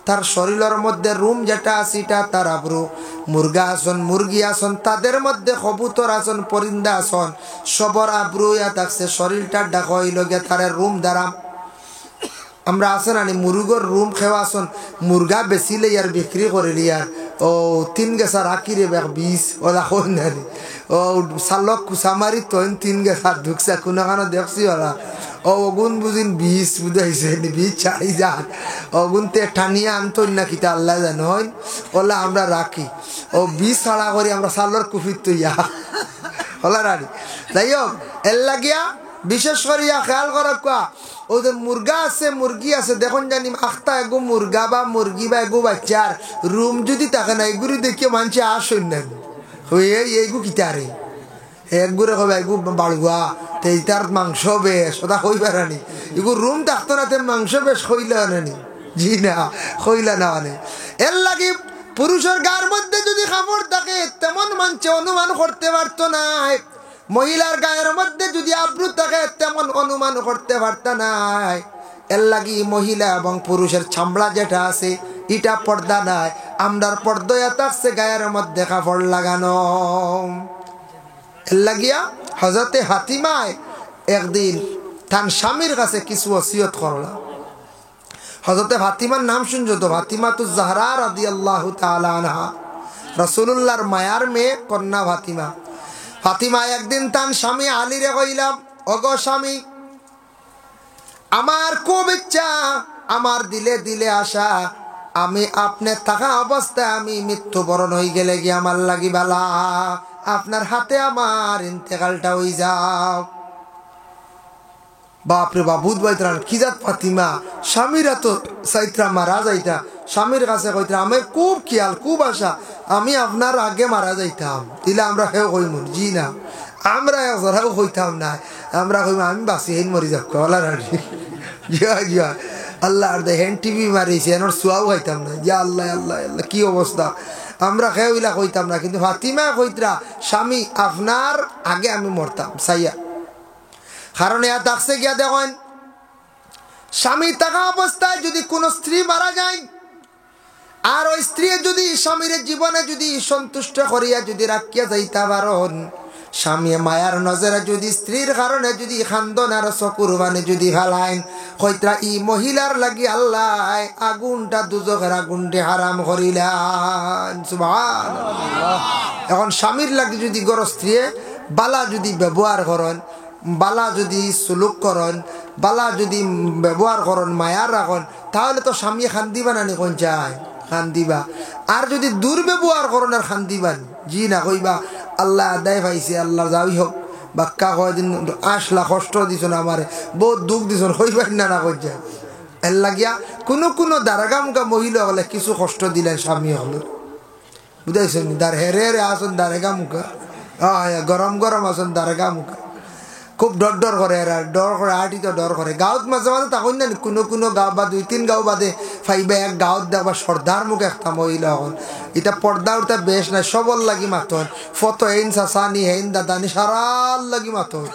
তার শরীরের মধ্যে রুম যেটা আছে এটা তার আব্রু। মুরগা আসন, মুরগি আসন, তাদের মধ্যে কবুতর আসন, পরিন্দা আসন, সবর আব্রু ইয়া থাকছে, শরীরটা ডাক হইল গে তার রুম দ্বারা। আমরা আসেন আনি মুরগর রুম খেওয়া আসন, মুরগা বেচিলে ইয়ার বিক্রি করিলি আর ও 3 গেছা রাখি রে বেক 20 ওলা কই না রে। ও সালক কুসামারি তৈন 3 গেছা ঢুকছে কোনো কারণে দেখছি ওরা ও অগুন বুঝিন 20 বুঝাইছে 20 চাই যান অগুনতে ঠানিয়া আনতো না কিতা আল্লাহ জানো হয় ওলা আমরা রাখি। ও ও বীজ ছাড়া করি আমরা সালোর কুফির তৈয়া হলা রানি। যাই হোক এর লাগিয়া বিশেষ করিয়া খেয়াল করা কোয়া ওদের মুরগা আছে মুরগি আছে দেখুন জানি আখতা এগো মুরগা বা মুরগি বা এগো বাচ্চার রুম যদি থাকে না এগুলি দেখিয়ে মানুষে আসুন না হয়ে এইগু কিতারে একগুড়ে কবে এগু বাড়ুয়া তেইতার মাংস বেশ ওটা হই পারানি এগু রুম থাকতো না তে মাংস বেশ হইলে আনানি জি না হইলা না মানে এর লাগে পুরুষের গার মধ্যে যদি কাপড় থাকে তেমন মানুষে অনুমান করতে পারতো না, মহিলার গায়ের মধ্যে যদি আব্রু থাকে তেমন অনুমান করতে পারত না। এর লাগি মহিলা এবং পুরুষের চামড়া যেটা আছে এটা পর্দা নাই, আমরার পর্দা থাকছে গায়ের মধ্যে কাপড় লাগানো। এর লাগিয়া হযরতে ফাতিমায় একদিন তার স্বামীর কাছে কিছু ওসিয়ত করলা। হযরতে ফাতিমার নাম শুনছো তো, ফাতিমাতুজ জাহরা রাদিয়াল্লাহু তাআলা আনহা, রাসূলুল্লাহর মায়ার মেয়ে কন্যা ফাতিমা। ফাতিমা একদিন তার স্বামী আলীরে কইলাম, ওগো স্বামী, আমার খুব ইচ্ছা, আমার দিলে দিলে আশা, আমি আপনি থাকা অবস্থায় আমি মৃত্যুবরণ হয়ে গেলে গিয়ে আমার লাগি বালা, আপনার হাতে আমার ইন্তেকালটা হয়ে যাও। বাপরে বাবুদ বাইতরান কি জাত ফাতিমা, স্বামীরা তো সাইত্রা মারা যাইতা, স্বামীর কাছে কইতা আমি খুব খেয়াল খুব আশা, আমি আপনার আগে মারা যাইতাম, দিলে আমরা হেও কইম জি না, আমরা একজরাও কইতাম না, আমরা কইম আমি বাঁচি হেন মরি যাক আল্লাহ জিয়া আল্লাহর দেখেন টিভি মারিছে এনার চুয়াও খাইতাম না, যা আল্লাহ আল্লাহ আল্লাহ কি অবস্থা, আমরা খেউলা কইতাম না। কিন্তু ফাতিমা কইতরা স্বামী আপনার আগে আমি মরতাম সাইয়া। কারণ এ থাকছে গিয়া দেখেন স্বামী থাকা অবস্থায় যদি কোনো স্ত্রী মারা যায় আর ওই স্ত্রী যদি স্বামীর জীবনে যদি সন্তুষ্ট করিয়া যদি রাখিয়া যাইতা পারেন, স্বামী মায়ার নজরে যদি স্ত্রীর কারণে যদি খান্দন আর চকুর বানে যদি ফেলাইন, কইতরা ই মহিলার লাগি আল্লাহ আগুনটা দুজখের আগুনটে হারাম করিলেন। সুবহানাল্লাহ। এখন স্বামীর লাগি যদি গর স্ত্রী বালা যদি ব্যবহার করেন, বালা যদি সুলুক করেন, বালা যদি ব্যবহার করেন, মায়ার রাখেন, তাহলে তো স্বামী খান্দিবা না কোন চায় খান্দিবা। আর যদি দুর্ব্যবহার করেন আর খান্দিবান জি না কইবা আল্লাহ আদায় পাইছে, আল্লাহ যাই হোক বাক্কা কয়দিন আসলা কষ্ট দিছ না আমারে, বহুত দুঃখ দিছ কইবাই না না কই যায়। এর লাগিয়া কোনো কোনো দারাগামকা মহিলা হলে কিছু কষ্ট দিলেন স্বামী হলে, বুঝাইছেন, দার হেরে হেরে আসুন দারেগা মুখা, গরম গরম আসুন দারেগা মুখা, খুব ডর ডর করে, এরা ডর করে, আটি তো ডর করে। গাঁৱত মাঝে মাঝে তখন না কোনো কোনো গাঁও বা 2-3 গাঁও বাদে ফাইবা এক গাঁৱত দেখবা সর্দার মুখে একটা মহিলা হন, এটা পর্দা উঠা বেশ নাই, সবল লাগি মাতন, ফটো হেইন চাচানি হেইন দাদানি সারাল লাগি মাতন,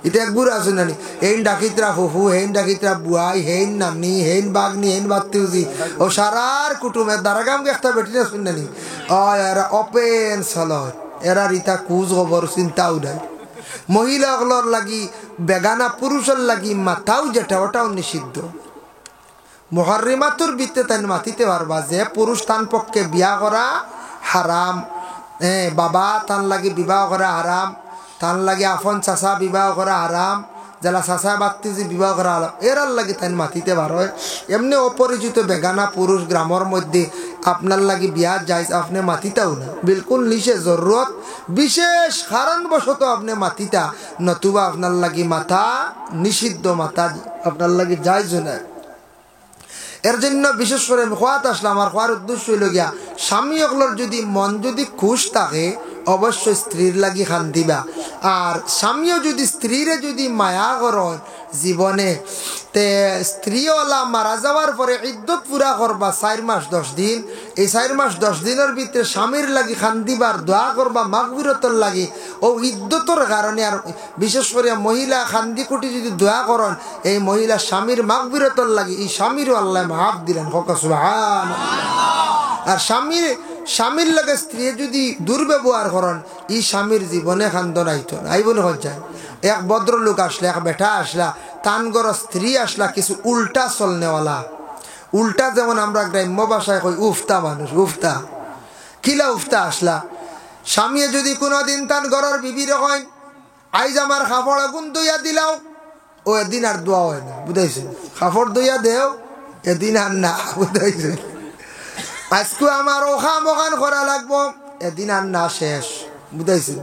এটা একগুড় আছে নানি, হেইন ডাকিতরা ফুফু, হেইন ডাকিতরা বুয়াই, হেইন নানি, হেইন বাগনি, হেইন বাত্তিউজি, ও সারার কুটুমের দারাগামকে একটা বেটি না শুননানি, এরা ওপেন চলয়, এরা রিতা কুজ খবর চিন্তা উঠায়। মহিলাগুলোর লাগি বেগানা পুরুষের লাগি মাথাও যেটা ওটাও নিষিদ্ধ। মুহাররিমাতুর ভিতরে তাই মাতিতে পারবা যে পুরুষ তান পক্ষে বিয়া করা হারাম, বাবা তান লাগি বিবাহ করা হারাম, তান লাগি আফন চাচা বিবাহ করা হারাম, যারা চাচা বাত্তি যে বিবাহ করা হারাম, এরার লাগি তাই মাতিতে পারো। এমনি অপরিচিত বেগানা পুরুষ গ্রামের মধ্যে আপনার লাগি বিয়া যাইজ আপনি মাতিতাও না, বিলকুল নিষেধ, জরুরত বিশেষ কারণবশত আপনি মাতিতা, নতুবা আপনার লাগি মাথা নিষিদ্ধ, মাথা আপনার লাগি যাইজ না। এর জন্য বিশেষ করে আমি খোয়াত আসলাম, আমার খোয়ার উদ্দেশ্য হইল গিয়া স্বামী অগলোর যদি মন যদি খুশ থাকে অবশ্যই স্ত্রীর লাগি খান দিবা। আর স্বামীও যদি স্ত্রীরে যদি মায়া করেন জীবনে, তে স্ত্রীওয়ালা মারা যাওয়ার পরে ইদ্যত পুরা করবা 4 মাস 10 দিন, এই 4 মাস 10 দিনের ভিতরে স্বামীর লাগি খান দিবার দোয়া করবা মাগফিরাতের লাগি, ও ইদ্যতর কারণে। আর বিশেষ করে মহিলা খান্দি কুটি যদি দোয়া করেন এই মহিলা স্বামীর মাগফিরাতের লাগি, এই স্বামীরও আল্লাহ মাফ দিলেন, সুবহানাল্লাহ। আর স্বামীর লাগে স্ত্রী যদি দুর্ব্যবহার করেন এই স্বামীর জীবনে খান্দন আইতো না, আইব না যায়। এক ভদ্রলোক আসলা, এক বেটা আসলা, তানগর স্ত্রী আসলা কিছু উল্টা চলনেওয়ালা, উল্টা যেমন আমরা গ্রাম্য ভাষায় কই উফতা মানুষ, উফতা কিলা উফতা আসলা। স্বামী যদি কোনোদিন তান ঘরের বিবির হয় আইজ আমার কাপড় আগুন দইয়া দিলাও, ও এদিন আর দোয়া হয় না, বুঝাইছেন, কাপড় দইয়া দেও এদিন আর না, বুঝাইছেন। আজকে আমার ওখান ওখান করা লাগবো, এদিন আর না শেষ বুঝাইছি।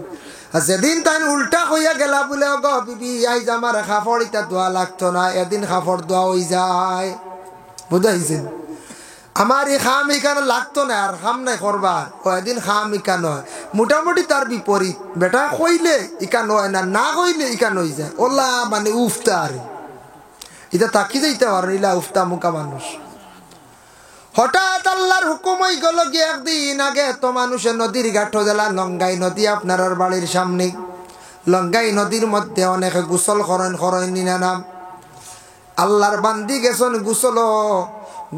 আর যেদিন তাই উল্টা হইয়া গেলা বলে গো বিবি আইজ আমার কাপড় ইটা ধোয়া লাগতো না, এদিন কাপড় ধোয়া হয়ে যায় বুঝাইছেন। আমার এই খাম এখানে লাগতো না আর খাম নাই করবা ও এদিন খাম ইকা নয়, মোটামুটি তার বিপরীত। বেটা কইলে ইকা নয় না, না কইলে ইকা নই যায়। ওলা মানে উফতা আর এটা তাকি যাইতে পারে ইলা উফতা মুখা মানুষ। হঠাৎ আল্লাহর হুকুম হয়ে গেল গিয়ে একদিন আগে তো মানুষের নদীর ঘাট জেলা লঙ্গাই নদী আপনার বাড়ির সামনে। লঙ্গাই নদীর মধ্যে অনেকে গোসল করেন নিনা নাম। আল্লাহর বান্দি গেছেন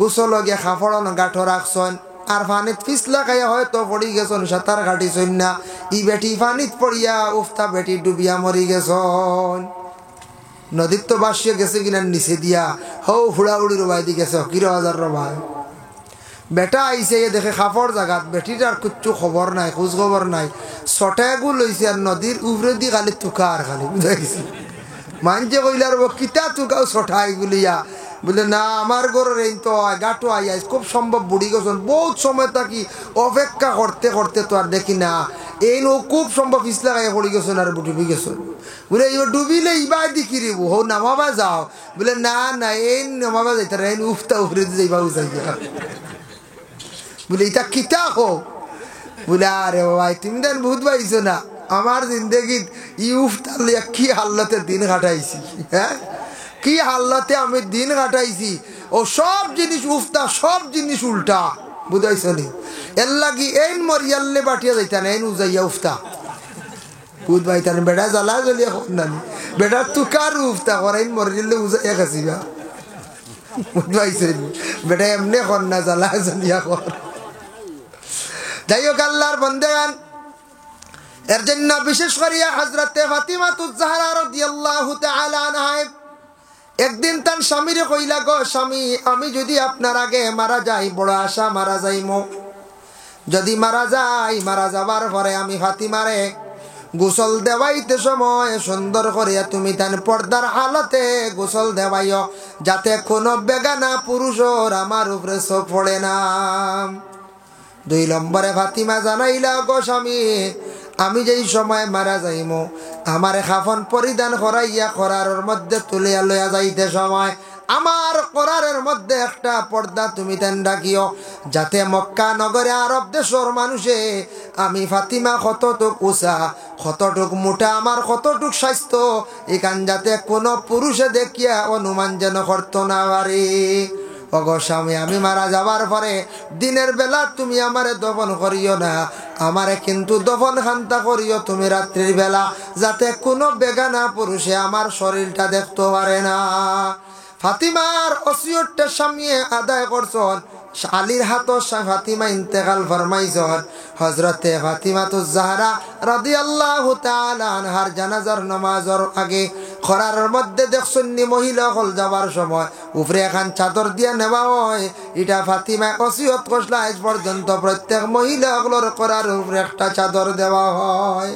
গোসল গিয়ে খাফড়ন গাঠ রাখছেন আর পানিত পিছলা খাইয়া হয়তো পড়ি গেছেন, সাঁতার কাটিছেন না। ই বেটি পানিত পড়িয়া উফতা বেটি ডুবিয়া মরি গেছেন। নদীর তো বাসিয়ে গেছে কিনা নিচে দিয়া হৌ হুড়াহুড়ি রবাই দি গেছে কিরো হাজার রবাই। বেটা আইসে দেখে খাফর জাগাত বেটিটার কিচ্ছু খবর নাই, খোঁজ খবর নাই। ছটাগু লইছে আর নদীর উপরে দি খালি তুকা আর খালি বুঝা গেছে। মানছে কইলার কিতা তুকাও ছটাই গুলিয়া বলে না আমার ঘরের এই তো গাটো আইয়া খুব সম্ভব বুড়ি গেছেন। বহুত সময় থাকি অপেক্ষা করতে করতে তো আর দেখি না এই নো খুব সম্ভব পিছলা গায়ে পড়ি গেছেন আর ডুবি গেছেন। বলে এই ডুবিলে ইবাই দেখি রিব হো নামাবা যাও বলে না না এই নামাবা যাইতে এই উফতা উফরে যাইবা উঠাই বলে এটা কিতা হো বলে আরে ভাই তুমি দেন বহুত পাইছো না আমার জিন্দগিত ই উফতা লিয়া কি হাল্লতে দিন কাটাইছি। হ্যাঁ কি হাল্লতে আমি দিন কাটাইছি। ও সব জিনিস উফতা, সব জিনিস উল্টা বুঝাইছ নি। এর লাগি এই মরিয়াল্লে বাটিয়া যাইতান এই উজাইয়া উফতা বুধ পাইতান। বেটা জ্বালা জ্বলিয়া নানি বেটা তুকার উফতা করাইন মরিয়াল্লে উজাইয়া খাসিবা বুধ পাইছে বেটা এমনি কর না জ্বালা জ্বলিয়া কর। যাই হোক আল্লাহর বন্দেগান এর জন্য বিশেষ করিয়া হযরতে ফাতিমাতুজ জাহরা রাদিয়াল্লাহু তাআলা আনহা একদিন তার স্বামীরে কইলা গো স্বামী আমি যদি আপনার আগে মারা যাই বড় আশা মারা যাইমো, যদি মারা যাবার পরে আমি ফাতিমারে গোসল দেওয়াইতে সময় সুন্দর করিয়া তুমি তান পর্দার হালতে গোসল দেওয়াইও যাতে কোনো বেগানা পুরুষর আমার উপরে চোখ পড়ে না। 2 নম্বরে ফাতিমা জানাইলা গো স্বামী আমি যেই সময় মারা যাইমো আমার কাফন পরিধান করাইয়া করারের মধ্যে তুলিয়া লইয়া যাইতে সময় আমার করারের মধ্যে একটা পর্দা তুমি তেন রাখিও যাতে মক্কা নগরে আরব দেশের মানুষে আমি ফাতিমা কতটুক উঁচা কতটুক মোটা আমার কতটুক স্বাস্থ্য এখান যাতে কোনো পুরুষে দেখিয়া অনুমান যেন করতো না পারে। ওগো স্বামী আমি মারা যাবার পরে দিনের বেলা তুমি আমারে দফন করিও না, আমারে কিন্তু দফন খান্তা করিও তুমি রাত্রির বেলা যাতে কোনো বেগানা পুরুষে আমার শরীরটা দেখতে পারে না। ফাতিমার ওসিয়তটা স্বামী আদায় করছেন। আলীর হাতর ফাতিমা ইন্তেকাল ফরমাইছেন। হযরতে ফাতিমাতুজ জাহরা রাদিয়াল্লাহু তাআলা আনহার জানাজার নামাজের আগে খরারের মধ্যে দেখছেন মহিলা হল যাবার সময় উপরে এখন চাদর দিয়া নেওয়া হয়। এটা ফাতিমা ওসিয়ত করলা আজ পর্যন্ত প্রত্যেক মহিলা হলর খরারের উপরে একটা চাদর দেওয়া হয়।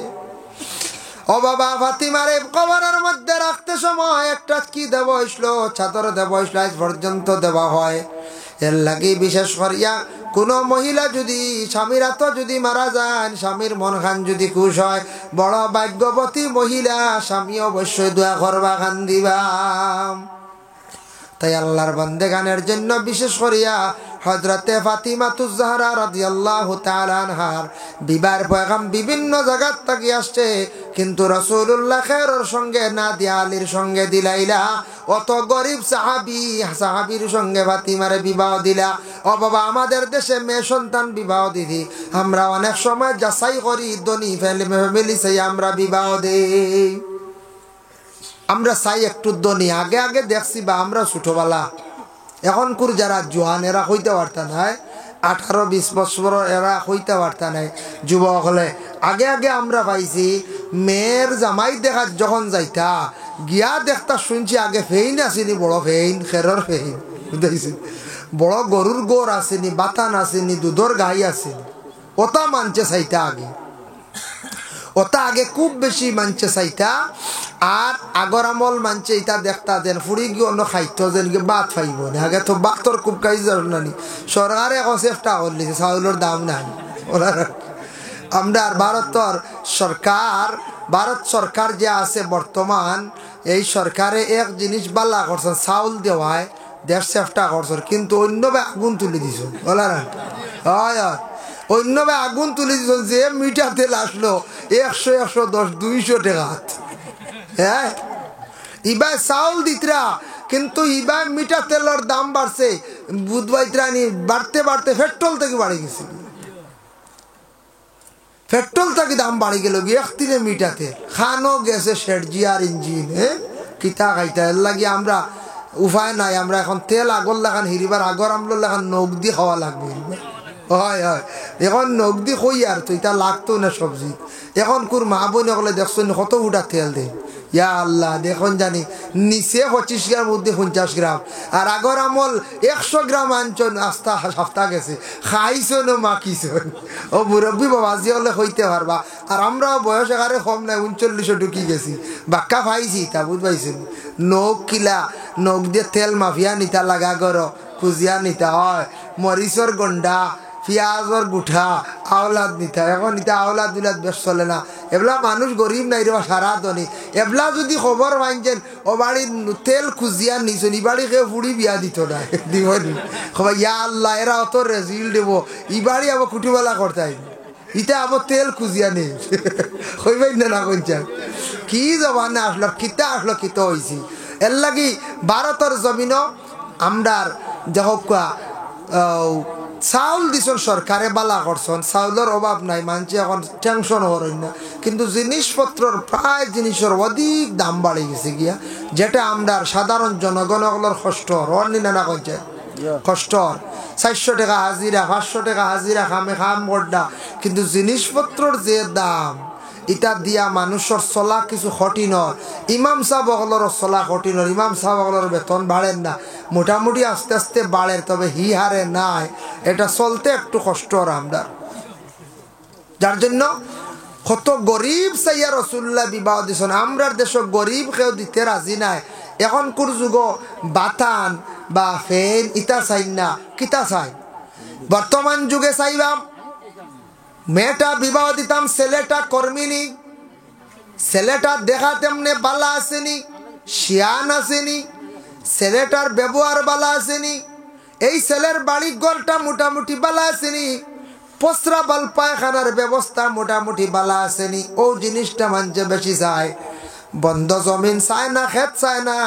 ও বাবা ফাতিমারে কবরের মধ্যে রাখতে সময় একটা কি দেওয়া হইছিল, চাদর দেওয়া হইছিল আজ পর্যন্ত দেওয়া হয়। এর লাগি বিশেষ করিয়া কোনো মহিলা যদি স্বামীরা তো যদি মারা যান স্বামীর মন খান যদি খুশ হয় বড় ভাগ্যবতী মহিলা স্বামী অবশ্যই দোয়া করবা খান দিবা। তাই আল্লাহর বান্দেগানের জন্য বিশেষ করিয়া হযরতে ফাতিমাতুজ জাহরা রাদিয়াল্লাহু তাআলা আনহার বিবাহের পয়গাম বিভিন্ন জায়গা থেকে আসছে, কিন্তু রাসূলুল্লাহ খেরের সঙ্গে না দিয়া আলীর সঙ্গে দিলাইলা। অত গরিব সাহাবীর সঙ্গে ফাতিমারে বিবাহ দিলা। ও বাবা আমাদের দেশে মেয়ে সন্তান বিবাহ দিদি আমরা অনেক সময় যাচাই করি ধনী ফ্যামিলি চাই আমরা বিবাহ দেই, আমরা চাই একটু ধনী। আগে আগে দেখছি বা আমরা ছোটবেলা এখনকার যারা জোয়ান এরা হইতে পারতা নাই, 18-20 বছর এরা হইতে পারতা নাই যুবক হলে। আগে আগে আমরা পাইছি মেয়ের জামাই দেখা যখন যাইতা গিয়া দেখতা শুনছি আগে ফেইন আসেনি, বড় ফেইন খেরর ফেইন বুঝাইছি, বড় গরুর গোর আসেনি, বাতান আসেনি, দুধর গাই আসেনি, ওটা মানছে চাইতা আগে, ওটা আগে খুব বেশি মানছে চাইতা। আর আগর আমল মানছে এটা দেখতা যেন ফুড়ি গিয়ে অন্য খাইতো যেন বাদ পাইব না। আগে তো বাতর খুব খাই নানি সরকারে এখন চেষ্টা করলিছে চাউলের দাম নাই ওরা আমরা ভারতের সরকার, ভারত সরকার যে আছে বর্তমান, এই সরকারে এক জিনিস বালা করছেন, চাউল দেওয়ায় দেশ চেষ্টা করছেন, কিন্তু অন্যভাবে আগুন তুলে দিছ বলা না। হয় হয়, অন্যভাবে আগুন তুলে দিছ। যে মিটার তেল আসলো 100, 110, 200 টাকা। হ্যাঁ, ইবা চাউল দিতরা, কিন্তু ইবা মিটার তেলের দাম বাড়ছে, বুধবাইত্রানি বাড়তে বাড়তে পেট্রোল থেকে বাড়ি গেছে। পেট্রোল থেকে দাম বাড়ি গেল গিয়ে 1 মিটার তেল খানো গেছে শেরজিয়ার ইঞ্জিন। কিতা খাইতা এর লাগি আমরা উপায় নাই, আমরা এখন তেল আগর লাগান হিরিবার আগর আমলোর লাগান নখ দিয়ে খাওয়া লাগবে। হয় হয়, এখন নখ দিয়ে কই আর তো এটা লাগতো না সবজি। এখন কুর মা বোন হলে দেখছো কত ফুটা তেল দেয়। ইয়া আল্লাহ, দেখুন জানি নিচে 25 গ্রাম, মধ্যে 50 গ্রাম। আর আগর আমল 100 গ্রাম আনছন, আস্তা সপ্তাহ গেছে, খাইছন মাখিছন। ও মুরব্বী বাবাজি হলে হইতে পারবা। আর আমরাও বয়স এগারে কম নাই, 39 ঢুকি গেছি, বাক্কা পাইছি তা বুঝ পাইছেন। নখ কিলা নখ দিয়ে তেল মাফিয়া নিতা লাগা গর, খুঁজিয়া নিতা হয়, মরিচর গন্ডা, পিঁয়াজর গুঠা, আওলাদ নিতা। এখন নিতা আওলাদ দুলাদ বেশ চলে না, এবলা মানুষ গরিব নাই রে সারা দনি। এবলা যদি খবর পাইছেন ও বাড়ির তেল খুঁজিয়া নিছেন, ই বাড়ি কেউ ফুড়ি বিয়া দিত না, দিব নি খবর। ইয়া আল্লাহ, এরা অত রেজিল দেব, ই বাড়ি আবার কুটিবেলা করতাই, ইটা আবার তেল খুঁজিয়া নেই হইবাই না কইছেন। কি জমানা আসলো, কিতা আসলো, কিতা হয়েছি। এর লাগি ভারতের জমিন আমরার যা চাউল দিছন সরকারে বালা করছন, চাউলের অভাব নাই, মানুষ এখন টেনশন হরই না। কিন্তু জিনিসপত্রর প্রায় জিনিসের অধিক দাম বাড়ে গেছে গিয়া, যেটা আমরা সাধারণ জনগণগুলোর কষ্ট অর্নি না করছে কষ্ট। 400 টাকা হাজিরা, 500 টাকা হাজিরা, খামে খাম গড্ডা, কিন্তু জিনিসপত্রর যে দাম, ইটা দিয়া মানুষের চলা কিছু কঠিন। ইমাম সাহেবগুলোর চলা কঠিন, ইমাম সাহেবগুলোর বেতন বাড়েন না, মোটামুটি আস্তে আস্তে বাড়ে, তবে হি হারে নাই, এটা চলতে একটু কষ্ট আমরা। যার জন্য কত গরিব চাইয়া রসুল্লাহ বিবাহ দিছেন। আমরার দেশ গরিব কেউ দিতে রাজি নাই। এখনকার যুগ বাতান বা ফেন ইটা চাই না, কিতা চাই বর্তমান যুগে চাইবাম মেয়েটা বিবাহ দিতাম, ছেলেটা কর্মিনী, ছেলেটা দেখা তেমনে বালা আসেনি, শিয়ান আসেনি, ছেলেটার ব্যবহার বালা আসেনি, এই ছেলের বাড়ি ঘরটা মোটামুটি বালা আসেনি, পসরা বাল পায়খানার ব্যবস্থা মোটামুটি বালা আসেনি। ও জিনিসটা মানছে বেশি চায়। বন্ধ জমিন চায় না, খেত চায় না।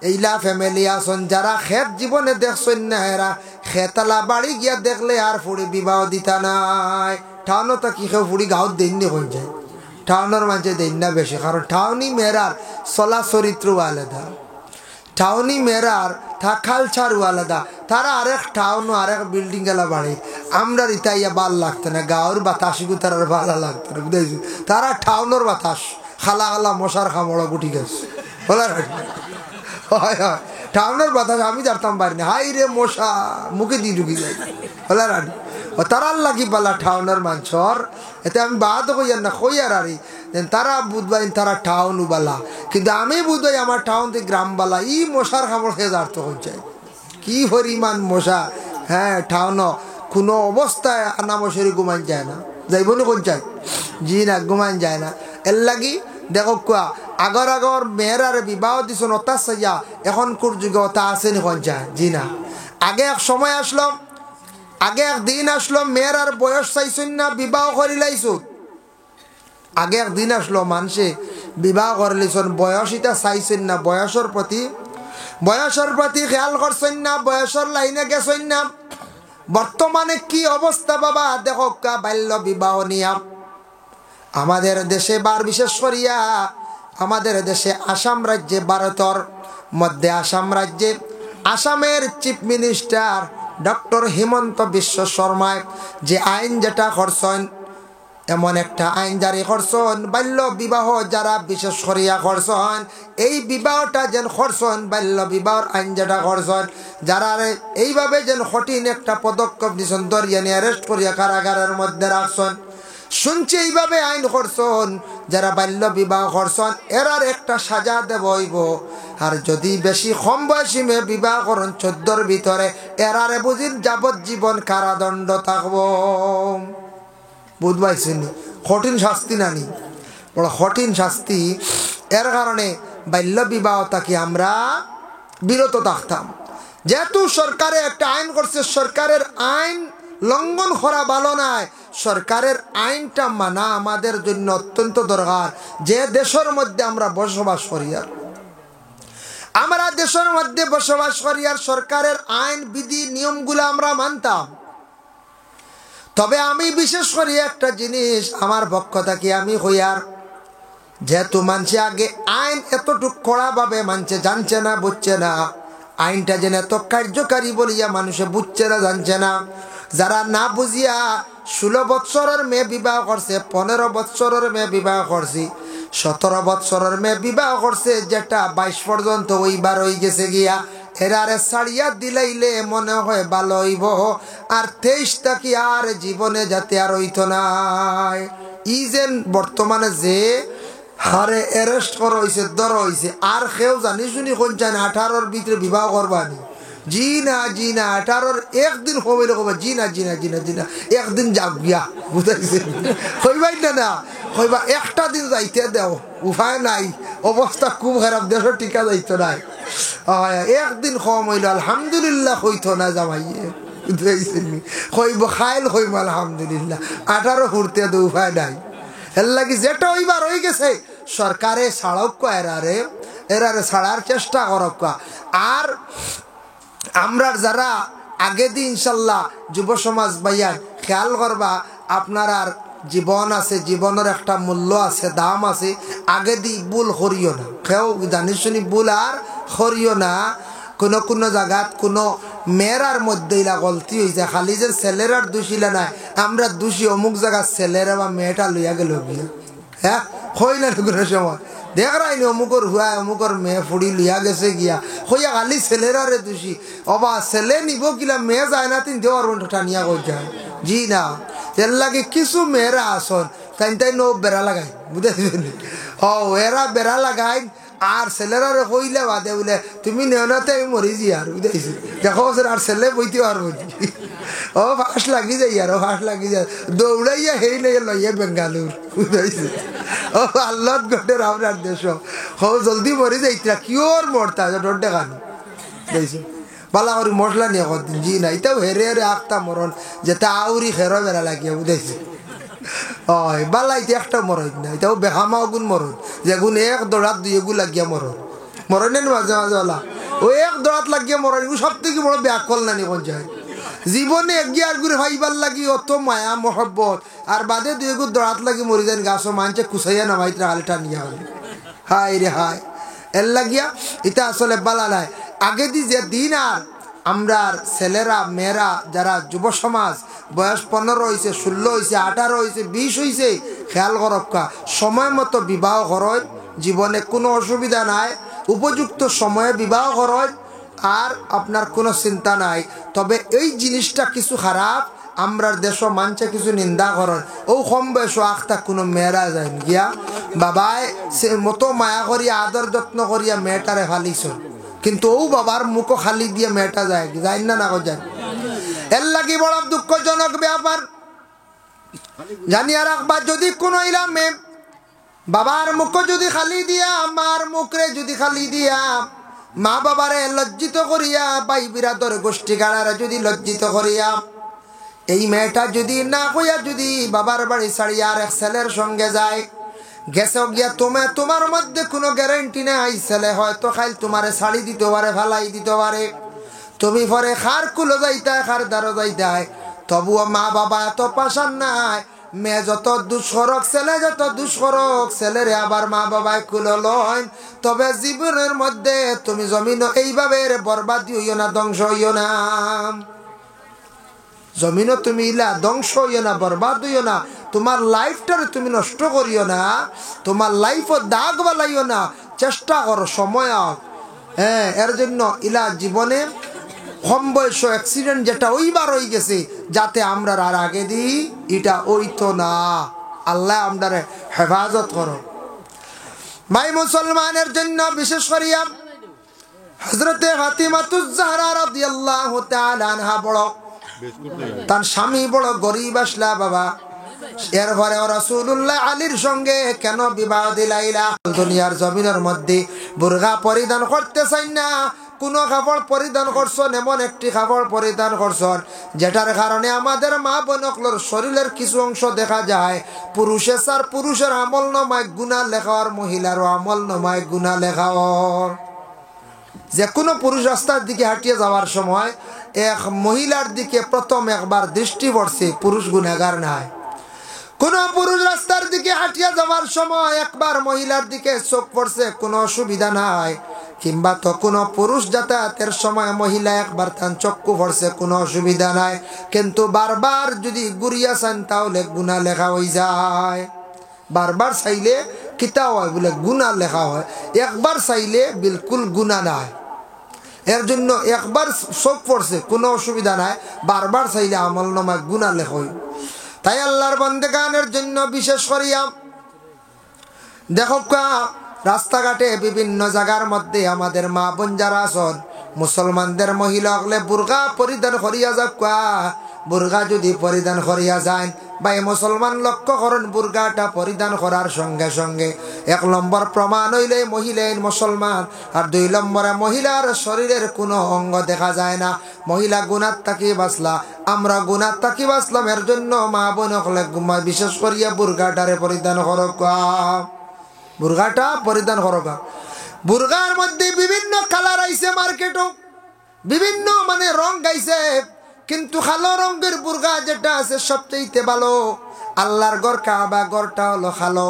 এইলা ফ্যামিলি আসন যারা খেত জীবনে দেখছেন না, এরা খেতালা বাড়ি গিয়া দেখলে আর ফুড়ি বিবাহ দিতা নাই। টাউনও তো কি কেউ ফুড়ি গাঁত দেননি হয়ে যায়, টাউনের মাঝে দেন না বেশি, কারণ টাউনি মেয়েরার চলা চরিত্র আলাদা, টাউনি মেয়েরার কালচারও আলাদা। তারা আরেক টাউন আরেক বিল্ডিং গেলা বাড়ি, আমরা ইতাইয়া ভাল লাগতো না, গাঁর বাতাসিগু তার ভালো লাগতো না, বুঝাইছি। তারা টাউনের বাতাস খালা খালা মশার খামড়া গুটি গেছে বলার। হয় হয়, টাউনের বাতাস আমি জানতাম পারি না, হাই রে মশা মুখে দিয়ে ঢুকি যায় বলার। ও তারার লাগি পালা টাউনের মানুষর, এতে আমি বাদ কইয়ার না, কইয়ার আরি তারা বুধবাই তারা টাউন বালা, কিন্তু আমি বুধবাই আমার টাউন থেকে গ্রাম বালা। ই মশার খাবার খেয়ে যার্থ হয়ে যায়, কি পরিমাণ মশা। হ্যাঁ, টাউন কোনো অবস্থায় আনামশারি ঘুমান যায় না, যাইব না কোন চাই, জি না ঘুমান যায় না। এর লাগি দেখো কুয়া আগর আগর মেয়েরারে বিবাহ দিছ নতা চাইয়া, এখন কোর যুগে ওটা আসেনি কোন চায়, জি না। আগে এক সময় আসলো, আগে একদিন আসলো মেয়েরার বয়স চাইছেন না, বিবাহ করি লাইছ। আগে একদিন আসলো মানুষে বিবাহ করে লাইছেন, বয়স এটা চাইছেন না, বয়সের প্রতি খেয়াল করছেন না, বয়সের লাইনে গেছেন না। বর্তমানে কি অবস্থা বাবা দেখো, বাল্য বিবাহ নিয়া আমাদের দেশে, বার বিশেষ করিয়া আমাদের দেশে আসাম রাজ্যে, ভারতের মধ্যে আসাম রাজ্যে, আসামের chief minister doctor Himanta Biswa শর্মায় যে আইন যেটা করছেন, এমন একটা আইন জারি করছেন, বাল্য বিবাহ যারা বিশেষ করিয়া করছেন, এই বিবাহটা যেন করছেন, বাল্য বিবাহর আইন যেটা করছেন, যারা এইভাবে যেন কঠিন একটা পদক্ষেপ নিছেন, ধরিয়া নিয়ে অ্যারেস্ট করিয়া কারাগারের মধ্যে রাখছেন। শুনছি এইভাবে আইন করছেন, যারা বাল্য বিবাহ করছেন এরার একটা সাজা দেবইব। আর যদি বেশি কম বয়সী মেয়ে বিবাহ করেন 14-র ভিতরে, এরারে বুঝিন যাবজ্জীবন কারাদণ্ড থাকব। বুধ পাইছেনি কঠিন শাস্তি নানি বড় কঠিন শাস্তি এর কারণে বাল্য বিবাহ থেকে আমরা বিরত থাকতাম যেহেতু সরকারে একটা আইন করছে সরকারের আইন লঙ্ঘন করা ভালো নয় সরকারের আইনটা মানা আমাদের জন্য অত্যন্ত দরকার যে দেশের মধ্যে আমরা বসবাস করি আর আমরা দেশের মধ্যে বসবাস করি আর সরকারের আইন বিধি নিয়মগুলো আমরা মানতাম তবে আমি বিশেষ করে একটা জিনিস আমার পক্ষ থেকে আমি হইয়ার যেহেতু মানছে আগে আইন এতটুকু কড়াভাবে মানছে জানছে না বুঝছে না আইনটা যেন এত কার্যকারী বলিয়া মানুষে বুঝছে না জানছে না যারা না বুঝিয়া 16 বৎসরের মেয়ে বিবাহ করছে 15 বৎসরের মেয়ে বিবাহ করছি 17 বৎসরের মেয়ে বিবাহ করছে যেটা 22 পর্যন্ত ওইবার হয়ে গেছে গিয়া এরারে ছাড়িয়া দিলাইলে মনে হয় ভালো হইব আর 23 থাকি আর জীবনে যাতে আর হইতো নাই ই যেন বর্তমানে যে হারে অ্যারেস্ট করা হয়েছে ধরা হয়েছে আর কেউ জানি শুনি কোন চায় না 18-র ভিতরে বিবাহ করবানি জি না 18-র একদিন কমাইলে কবা জি না একদিন যাক গিয়া বুঝাইছে কইবাই না কইবা একটা দিন যাইতে দেও উপায় নাই অবস্থা খুব খারাপ দেশের টিকা যাইতো নাই একদিন কম হইল আলহামদুলিল্লাহ হইতো না জামাইয়ে কইব খাইল কইব আলহামদুলিল্লাহ 18 ঘুরতে তো উপায় নাই এর লাগি যেটা ওইবার হয়ে গেছে সরকারে ছাড়ক এরারে ছাড়ার চেষ্টা করক আর আমরা যারা আগে দিন ইনশাল্লাহ যুব সমাজ ভাইয়ার খেয়াল করবা আপনার আর জীবন আছে জীবনের একটা মূল্য আছে দাম আছে আগে দি ভুল করিও না কেউ জানি শুনি ভুল আর করিও না কোনো জায়গাত কোনো মেয়েরার মধ্যে ইলা গলতি হয়েছে খালি যে ছেলেরার দোষিলা নাই আমরা দোষী অমুক জায়গার ছেলেরা বা মেয়েটা লইয়া গেল গিয়া হ্যাঁ হই না কোনো সময় দেখ রাইনি অমুকর হুয়া অমুকর মেয়ে ফুড়ি লিয়া গেছে গিয়া হইয়া খালি ছেলেরারে দোষী অবা ছেলে নিব কিলা মেয়ে যায় না তিন দেওয়ার টানিয়া কই যায় জি না এর লাগে কিছু মেয়েরা আসন তাই নো বেড়া লাগাই বুঝেছেন এরা বেড়া লাগাই আর ছেলেরারে কইলে বাদে বলে তুমি নেওনাতে আমি মরি যাই আর বুঝাইছি দেখো আর ছেলে বইতে পারবো ফাঁস লাগি যাই আর ফাঁস লাগি যায় দৌড়াইয়া হেই নাই লইয়া বেঙ্গালুর বুঝাইছে আল্লাহ গটের আপনার দেশ জলদি মরি যাইতরা কিওর মরতা ডর দেখানি বুঝাইছে বালা করি মশলা নিয়ে কদিন জি না এটাও হেরে আখতা মরণ যেটা আউরি খেরো বেড়া লাগিয়া বুঝাইছে বালাইতে একটা মরণ না এটাও বেহামাও গুণ মরণ যেগুন এক দৌড়াত দুই এগু লাগিয়া মরণের মাঝে মাঝে ওলা ও এক দৌড়াত লাগিয়া মরণ এগুলো সব থেকে বড় ব্যাকল নানি কোন যায় জীবনে এগিয়ে আর ঘুরে ভাইবার লাগি অত মায়া মহব্বত আর বাদে দুই এগু দৌড়াত লাগি মরি যান গাছও মানছে কুসাইয়া নামাইতে হালে টানিয়া হলে হায় রে হায় এর লাগিয়া এটা আসলে বালা নাই আগে দি যে দিন আর আমরা ছেলেরা মেয়েরা যারা যুব সমাজ বয়স 15 হয়েছে 16 হয়েছে 18 হয়েছে 20 হয়েছে খেয়াল করক্কা সময় মতো বিবাহ করয় জীবনে কোনো অসুবিধা নাই উপযুক্ত সময়ে বিবাহ করয় আর আপনার কোনো চিন্তা নাই তবে এই জিনিসটা কিছু খারাপ আমরার দেশ মানছে কিছু নিন্দা করেন ও কম বয়স আখতা কোনো মেয়েরা যায় গিয়া বাবায় সে মতো মায়া করিয়া আদর যত্ন করিয়া মেয়েটারে ফালিছ কিন্তু ও বাবার মুখ খালি দিয়ে মেয়েটা যায় যাই না না যায় এর লাগি বড় দুঃখজনক ব্যাপার জানিয়া রাখবা যদি কোনো ইলামে বাবার মুখ যদি খালি দিয়া আমার মুখরে যদি খালি দিয়া মা বাবারে লজ্জিত করিয়া ভাই বিরাদর গোষ্ঠী গাড়ারে যদি লজ্জিত করিয়া এই মেয়েটা যদি না কইয়া যদি বাবার বাড়ি ছাড়িয়া আর এক ছেলের সঙ্গে যায় গেছে গিয়া তোমার মধ্যে কোনো গ্যারান্টি নাই ছেলে হয়তো খাইল তোমারে শাড়ি দিতে পারে ফালাই দিতে পারে তুমি পরে খার কুলো যাইতায় খার দ্বারো যাইতায় তবুও মা বাবা এত পাশান নাই মেয়ে যত দুষ্করক ছেলে যত দুষ্করক ছেলেরে আবার মা বাবায় কুলো লয় তবে জীবনের মধ্যে তুমি জমিন এইভাবে বরবাদি হইও না ধ্বংস হইও না জমিনও তুমি ইলা ধ্বংস হইও না বরবাদ হইও না তোমার লাইফটারে তুমি নষ্ট করিও না তোমার লাইফও দাগ বালাইও না চেষ্টা করো সময় হ্যাঁ এর জন্য ইলা জীবনে কম বয়স অ্যাক্সিডেন্ট যেটা ওইবার হয়ে গেছে যাতে আমরা আর আগে দিই এটা ওইতো না আল্লাহ আমরারে হেফাজত করো ভাই মুসলমানের জন্য বিশেষ করিয়া হযরতে ফাতিমাতুজ জাহরা রাদিয়াল্লাহু তাআলা আনহা বড় তার স্বামী বড় গরিব আসলা বাবা এরপরে রাসূলুল্লাহ আলীর সঙ্গে কেন বিবাহ দিলাইলা? দুনিয়ার জমিনের মধ্যে বুরকা পরিধান করতে চাই না, কোন কাপড় পরিধান করছেন, এমন একটি কাপড় পরিধান করছেন যেটার কারণে আমাদের মা বোনগুলোর শরীরের কিছু অংশ দেখা যায়। পুরুষের আমল নামায় গুনাহ লেখার, মহিলারও আমল নামায় গুনাহ লেখার। যে কোনো পুরুষ রাস্তার দিকে হাঁটিয়ে যাওয়ার সময় এক মহিলার দিকে প্রথম একবার দৃষ্টি পড়ছে, পুরুষ গুনাহগার নাই। কোন পুরুষ রাস্তার দিকে হাঁটিয়ে যাওয়ার সময় একবার মহিলার দিকে চোখ পড়ছে, কোনো অসুবিধা নাই। কিংবা তো কোনো পুরুষ যাতায়াতের সময় মহিলা একবার তার চক্ষু পড়ছে, কোনো অসুবিধা নাই। কিন্তু বারবার যদি ঘুরিয়া চান তাহলে গুনাহ লেখা হয়ে যায়। বারবার চাইলে কিতা হয় বলে গুনাহ লেখা হয়, একবার চাইলে বিলকুল গুনাহ নাই। এর জন্য একবার চোখ পড়ছে কোনো অসুবিধা নাই, বারবার চাইলে আমল নামায় গুনাহ লেখা হয়। তাই আল্লাহর বান্দাগানের জন্য বিশেষ করিয়া দেখো রাস্তাঘাটে বিভিন্ন জায়গার মধ্যে আমাদের মা বোন যারা আছেন, মুসলমানদের মহিলা হলে বুরকা পরিধান করিয়া যাক। বুরকা যদি পরিধান করিয়া যায় ভাই মুসলমান লক্ষ্য করেন, বুরকাটা পরিধান করার সঙ্গে সঙ্গে 1 নম্বর প্রমাণ হইলে মহিলা মুসলমান, আর 2 নম্বরে মহিলার শরীরের কোনো অঙ্গ দেখা যায় না। মহিলা গুনাহ থাকি বাঁচলা, আমরা গুনাহ থাকি বাঁচলাম। এর জন্য মা বোন হলে বিশেষ করিয়া বুরকাটারে পরিধান করক, বুরকাটা পরিধান করক। বুরকার মধ্যে বিভিন্ন কালার আইছে, মার্কেটও বিভিন্ন মানে রং গাইছে, কিন্তু কালো রঙের বুরকা যেটা আছে সবচেয়ে ভালো। আল্লাহর ঘর কাবা ঘরটা হলো কালো,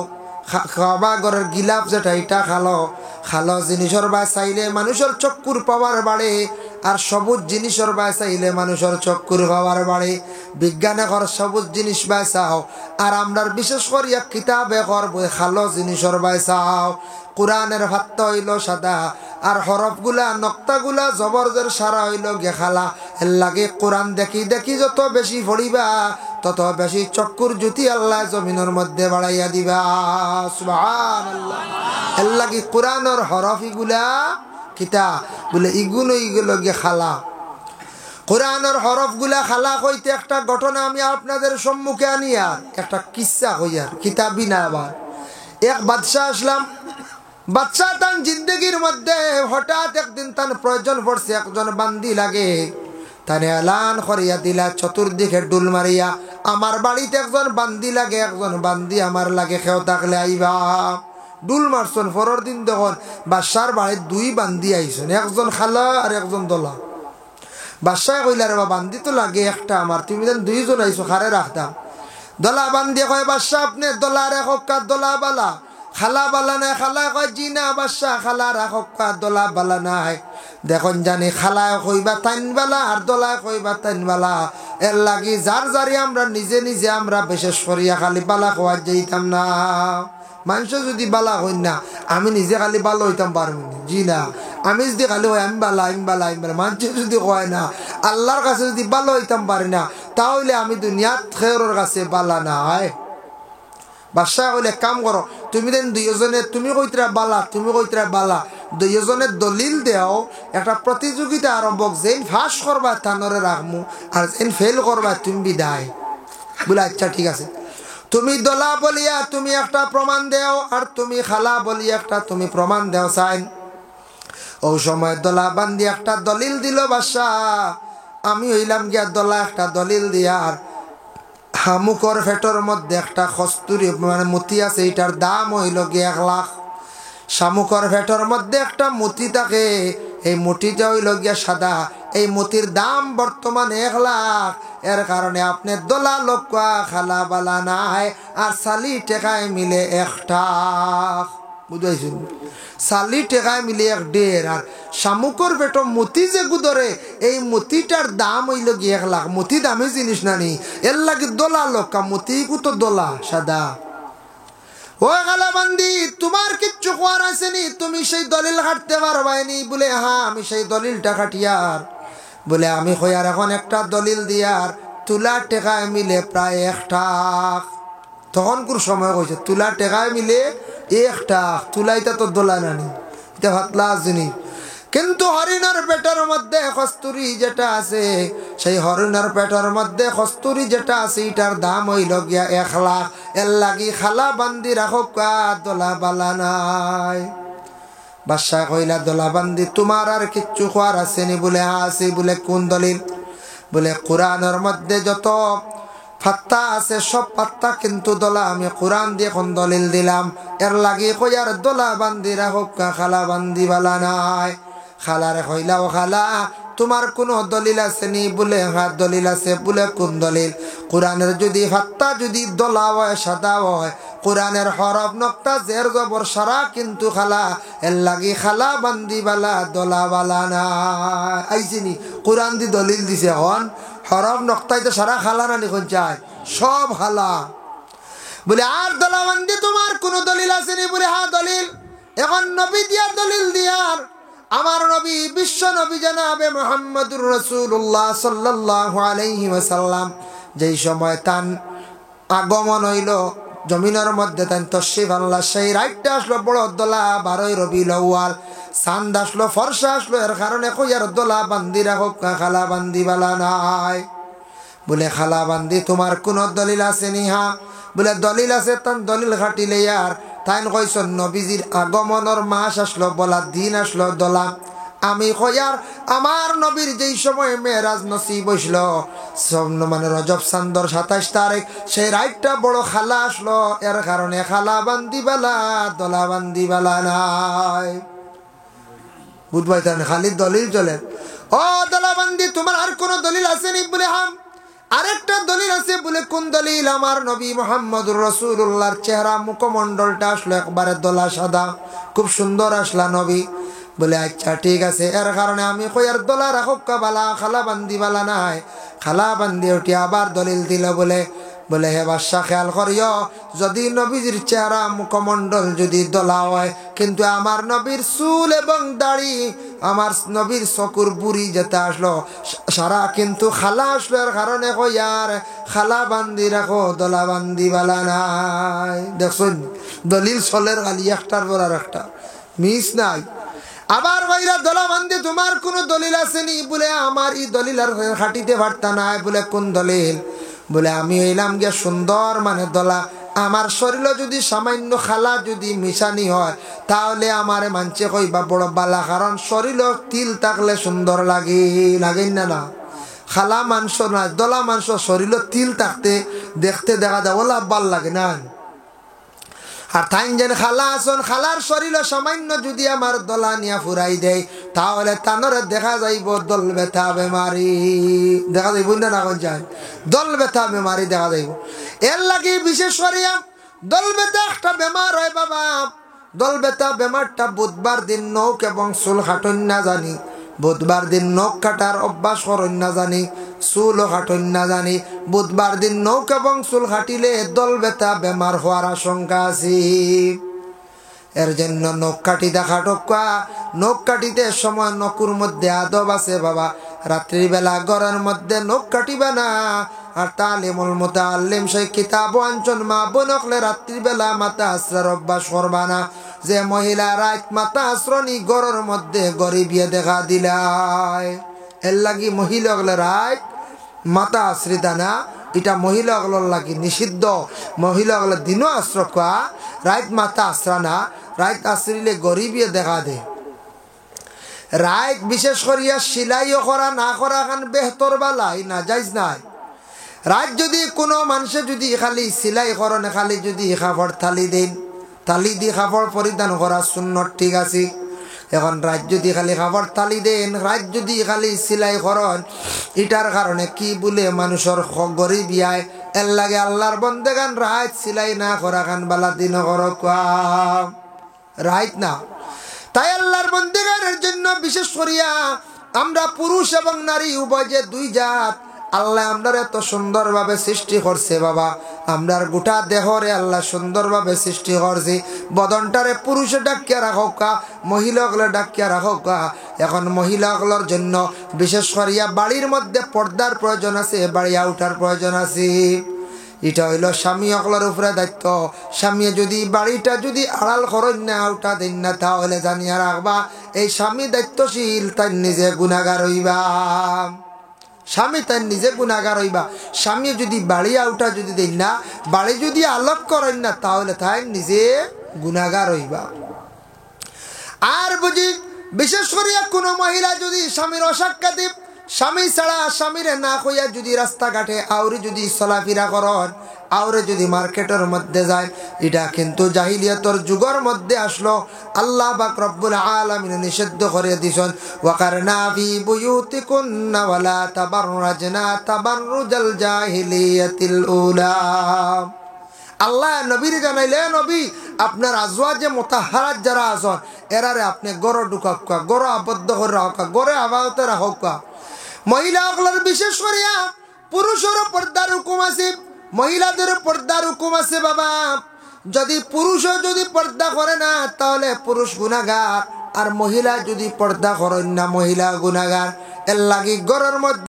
কাবা ঘরের গিলাফ যেটা এটা কালো। কালো জিনিসের বা চাইলে মানুষের চক্ষুর পাওয়ার বাড়ে, আর সবুজ জিনিসের বা চাইলে মানুষের চক্ষুর পাওয়ার বাড়ে। বিজ্ঞানে কর সবুজ জিনিস বাঁচাও, আর আমরা বিশেষ করিয়া কিতাবে কর কালো জিনিসের বাঁচাও। কোরআনের ভাত্ত হইল সাদা, আর হরফগুলা নক্তাগুলা জবরজের সারা হইল গেখালা। এর লাগে কোরআন দেখি দেখি যত বেশি পড়িবা তত বেশি চক্ষুর জ্যোতি আল্লাহ জমিনের মধ্যে বাড়াইয়া দিবা। সুবহানাল্লাহ। এর লাগে কোরআনের হরফিগুলা কিতা বলে ইগুলো গেখালা। কোরআনের হরফগুলা খালা কইতে একটা ঘটনা আমি আপনাদের সম্মুখে আনিয়া একটা কিসসা হইয়ার কিতাবি না। আবার এক বাদশাহ আসলাম, বাদশাহ তার জিন্দগির মধ্যে হঠাৎ একদিন তার প্রয়োজন পড়ছে, একজন বান্দি লাগে। তানে এলান করিয়া দিলা চতুর্দিকে ডুল মারিয়া, আমার বাড়িতে একজন বান্দি লাগে, একজন বান্দি আমার লাগে, কেউ থাকলে আইবা। ডুল মারছন। পরের দিন দেখুন বাদশার বাড়ির 2 বান্দি আইসন, একজন খালা আর একজন দোলা। বাদশাহ কইলা রে বান্দি তো লাগে একটা আমার, তুমি দেন 2 জন আইসো, খারে রাখতাম। দোলা বান্দি কয় বাদশাহ আপনি দোলা রেখা, দোলা বালা খালা বালা নাই। খালা কয় জি না বাদশাহ, খালা রাখা দোলা বালা নাই। দেখুন জানি খালায় কইবা তাইন বালা আর দোলায় কইবা তাইন বালা। এর লাগি যার যারি আমরা নিজে নিজে আমরা বিশেষ করিয়া খালি বালা খোয়া যাইতাম না। মানুষ যদি বালা হই না, আমি নিজে খালি ভালো হইতাম পারবো না। জি না, আমি যদি খালি হয় আমি বালা আমি বালা আমি বালা, মানুষ যদি হয় না আল্লাহর কাছে যদি ভালো হইতাম পারি না, তাহলে আমি দুনিয়াত খেয়রের কাছে বালা না হয়। বাদশাহ কইলে কাম করো, তুমি দেন 2 জনে, তুমি কইতরা বালা তুমি কইতরা বালা, 2 জনের দলিল দেও, একটা প্রতিযোগিতা আরম্ভ, যেন ফাঁস করবা তানরে রাখমু, আর যেন ফেল করবা তুমি বিদায়। বলে আচ্ছা ঠিক আছে, তুমি দোলা বলিয়া তুমি একটা প্রমাণ দেও, আর তুমি খালা বলিয়া একটা তুমি প্রমাণ দেও চাইন। ও সময় দোলা বান্দি একটা দলিল দিল বাদশাহ। আমি হইলাম গিয়া দোলা একটা দলিল দিয়ার, হামুকর ফেটর মধ্যে একটা কস্তুরি মানে মতি আছে, এটার দাম হইল গিয়ে 1 লাখ। শামুকর ফেটর মধ্যে একটা মতি থাকে, এই মতিটা হইল গিয়া সাদা, এই মতির দাম বর্তমানে 1 লাখ। এর কারণে আপনি দোলা লোক খালা বালা নাই, আর সালি টেকায় মিলে 1 টাক। বুঝাইছেন? সালি টেকায় মিলে 1.5। আর শামুকর পেটো মতি যে গুদরে, এই মতিটার দাম হইল গিয়ে 1 লাখ। মতি দামি জিনিস না নি, এর লাগে দোলা লোকা, মতি কুতো দোলা সাদা। ও গালা বান্দি, তোমার কিচ্ছু করার আসেনি, তুমি সেই দলিল কাটতে পারবাইনি? বলে হ্যাঁ আমি সেই দলিলটা কাটিয়ার। বলে আমি কইয়ার এখন একটা দলিল দিয়ার, তুলা টেকায় মিলে প্রায় 1 টাক। তখন কোন সময় কইছে তুলা টেকায় মিলে 1 টাক। তুলাইটা তো দোলা নানি, এটা ভাতলা জিনিস। কিন্তু হরিণের পেটের মধ্যে কস্তুরি যেটা আছে, সেই হরিণের পেটের মধ্যে কস্তুরি যেটা আছে এটার দাম হইল গিয়া 1 লাখ। এর লাগি খালা বান্দি রাখো দোলা বালা নাই। বাদশাহ কইলা দোলা বান্দি তোমার আর কিচ্ছু খোয়ার আসেনি? বলে আছে। বলে কোন দলিল? বলে কোরআনের মধ্যে যত পাত্তা আছে সব পাত্তা কিন্তু দোলা আমি কোরআন দিয়ে কোন দলিল দিলাম। এর লাগি কইয়ার দোলা বান্দি রাখো খালা বান্দি বালা নাই। খালারে কইলা ও খালা তোমার কোনো দলিল আছে নি? বলে হ্যাঁ দলিল আছে। বলে কোন দলিল? কোরআনের যদি ফাত্তা যদি দলা হয় সাদা হয়, কোরআনের হরফ নক্তা জের জবর সারা কিন্তু খালা। এর লাগি খালা বান্দি বালা দলা বালা না আইসিনি। কোরআন দি দলিল দিছে, হন হরফ নক্তাই তো সারা খালা না লিখন চায় সব খালা। বলে আর দলা বান্দি তোমার কোনো দলিল আছে নি? বলে হ্যাঁ দলিল। এখন নবী দিয়া দলিল দিয়ার আমার নবী বিশ্ব নবী জনাবে মুহাম্মদুর রাসূলুল্লাহ সাল্লাল্লাহু আলাইহি ওয়াসাল্লাম যেই সময় তান আগমন হইল জমিনের মধ্যে, তান তশরিফ আনলা, সেই রাইটটা আসলো বড় দোলা 12 রবিউল আউয়াল। চাঁদ আসলো, ফর্সা আসলো। এর কারণে কইয়ার দোলা বান্দি রাখো খালা বান্দি বালা নাই। বলে খালা বান্দি তোমার কোন দলিল আছে নি? হ্যাঁ। বলে দলিল আছে। তান দলিল ঘাটিলে আর তাই কইসন নবীজির আগমনের মাস আসলো, বলা দিন আসলো দোলা। আমি কইয়ার আমার নবীর যেই সময় মেরাজ নসিব হইছিল মানে রজব চান্দর 27 তারিখ, সেই রাইটটা বড় খালা আসলো। এর কারণে খালা বান্দি বালা দোলা বান্দি বালা নাই। বুঝবাই তান খালি দলিল চলে। ও দোলা বান্দি তোমার আর কোন দলিল আছে নি? বলে হাম আরেকটা দলিল আছে। বলে কোন দলিল? আমার নবী মুহাম্মদুর রাসূলুল্লাহর চেহারা মুখমণ্ডলটা আসলো একবারে দোলা সাদা, খুব সুন্দর আসলা নবী। বলে আচ্ছা ঠিক আছে। এর কারণে আমি কইয়ার দোলা রাখো বালা খালা বান্দি বালা নাই। খালা বান্দি উঠি আবার দলিল দিল। বলে হে বাদশা খেয়াল করিও, যদি নবীজির চেহারা মুখমণ্ডল যদি দোলা হয়, কিন্তু আমার নবীর চুল এবং দাড়ি, আমার নবীর চকুর বুড়ি যেটা আসলো সারা কিন্তু খালা আসলো। এর কারণে কইয়ার খালা বান্দি রাখো দোলা বান্দি বালা নাই। দেখুন দলিল চলের খালি একটার পর আর একটা মিস নাই। আবার কইরা দোলা বান্দি তোমার কোন দলিল আছে নি? বলে আমার এই দলিল আর খাটিতে পারতা নাই। বলে কোন দলিল? বলে আমি হইলাম গিয়া সুন্দর মানে দোলা। আমার শরীর যদি সামান্য খালা যদি মিশানি হয় তাহলে আমার মানছে কইবা বড় বালা, কারণ শরীর তিল থাকলে সুন্দর লাগে না না? খালা মাংস না দোলা মাংস শরীর তিল থাকতে দেখতে দেখা যায় ওলা ভাল লাগে না। আর তাই যেন খালা আসন খালার শরীর সামান্য যদি আমার দলা নিয়া ফুরাই দেয় তাহলে তানরে দেখা যাইব দল ব্যথা বেমারি দেখা যাইব না যায় দল ব্যথা বেমারি দেখা যাইব। এর লাগে বিশেষ করিয়া দল ব্যথা একটা বেমার হয় বাবা। দল ব্যথা বেমারটা বুধবার দিন নখ এবং চুল কাটন না জানি, বুধবার দিন নখ কাটার অভ্যাস করেন না জানি, চুলও কাটন না জানি। বুধবার দিন নখ এবং চুল কাটিলে দল ব্যথা বেমার হওয়ার আশঙ্কা আছে। এর জন্য নখ কাটিতে খাটকা, নখ কাটিতে সময় নকুর মধ্যে আদব আছে বাবা। রাত্রিবেলা ঘরের মধ্যে নখ কাটিবে না। আর তালিমুল মুতাআল্লিম সেই কিতাব আঞ্চন মা বনকলে রাত্রিবেলা মাথা আশ্রার অভ্যাস করবা না। যে মহিলা রাত মাথা আশ্রনি ঘরের মধ্যে গরিবিয়ে দেখা দিলাই, এর লাগি মহিলাগুলো রাত মাথা আশ্রিতা না, এটা মহিলাগুলোর লাগি নিষিদ্ধ। মহিলাগুলো দিনও আশ্রয় খোয়া, রাত মাথা আশ্রা না। রাত আশ্রিলে গরিবিয়ে দেখা দে। রাত বিশেষ করিয়া সিলাইও করা না করা খান বেহতর বালাই না যাইজ নাই। রাত যদি কোনো মানুষে যদি খালি সিলাই করনে খালি যদি কাপড় থালি দেন, থালি দিয়ে কাপড় পরিধান করা সুন্নত ঠিক আছে। এখন রাত যদি খালি কাপড় থালি দেন, রাত যদি খালি সিলাই করন, এটার কারণে কি বলে মানুষের গরিবিয়ায়। এর লাগে আল্লাহর বন্দেগান রাত সিলাই না করা খান বালা দিন কর রাত না। তাই আল্লাহর বন্দেগানের জন্য বিশেষ করিয়া আমরা পুরুষ এবং নারী উভয় যে দুই জাত, আল্লাহ আমরা এত সুন্দরভাবে সৃষ্টি করছে বাবা। আমরার গোটা দেহরে আল্লাহ সুন্দরভাবে সৃষ্টি করছে। বদনটারে পুরুষে ডাকিয়া রাখা, মহিলাগুলো ডাকিয়া রাখা। এখন মহিলাগুলোর জন্য বিশেষ করিয়া বাড়ির মধ্যে পর্দার প্রয়োজন আছে, বাড়ি আউটার প্রয়োজন আছে। এটা হইল স্বামী অকলার উপরে দায়িত্ব। স্বামী যদি বাড়িটা যদি আড়াল করেন না ওটা দিন না, তাহলে জানিয়া রাখবা এই স্বামী দায়িত্বশীল, তাই নিজে গুনাহগার হইবা। স্বামী তাই নিজে গুনাহগার হইবা। স্বামী যদি বাড়ি আউটা যদি দেন না, বাড়ি যদি আলোক করেন না, তাহলে তাই নিজে গুনাহগার হইবা। আর বুঝি বিশেষ করিয়া কোনো মহিলা যদি স্বামীর অসাক্ষাৎ, স্বামী ছাড়া স্বামীরে না কইয়া যদি রাস্তাঘাটে আউরে যদি চলাফেরা করেন, আউরে যদি মার্কেটের মধ্যে যায়, এটা কিন্তু জাহিলিয়াতর যুগের মধ্যে আসলো। আল্লাহ পাক রব্বুল আলামিন নিষিদ্ধ করে দিয়েছেন, ওয়াকারনা ফি বুয়ুতিকুন্না ওয়ালা তাবাররাজনা তাবাররুজাল জাহিলিয়াতিল উলা। আল্লাহ নবীর জানাইলে, নবী আপনার আজওয়াজে মুতাহহারাত যারা আছেন এরারে আপনি গড় ঢুকাক্কা, গড় আবদ্ধ করে রাখা, গড়ে আবাদতে রাখা। মহিলাগুলোর বিশেষ করিয়া পুরুষের পর্দার হুকুম আছে, মহিলাদের পর্দার হুকুম আছে। বাবা যদি পুরুষও যদি পর্দা করে না তাহলে পুরুষ গুনাহগার, আর মহিলা যদি পর্দা করেন না মহিলা গুনাহগার। এর লাগি ঘরের মধ্যে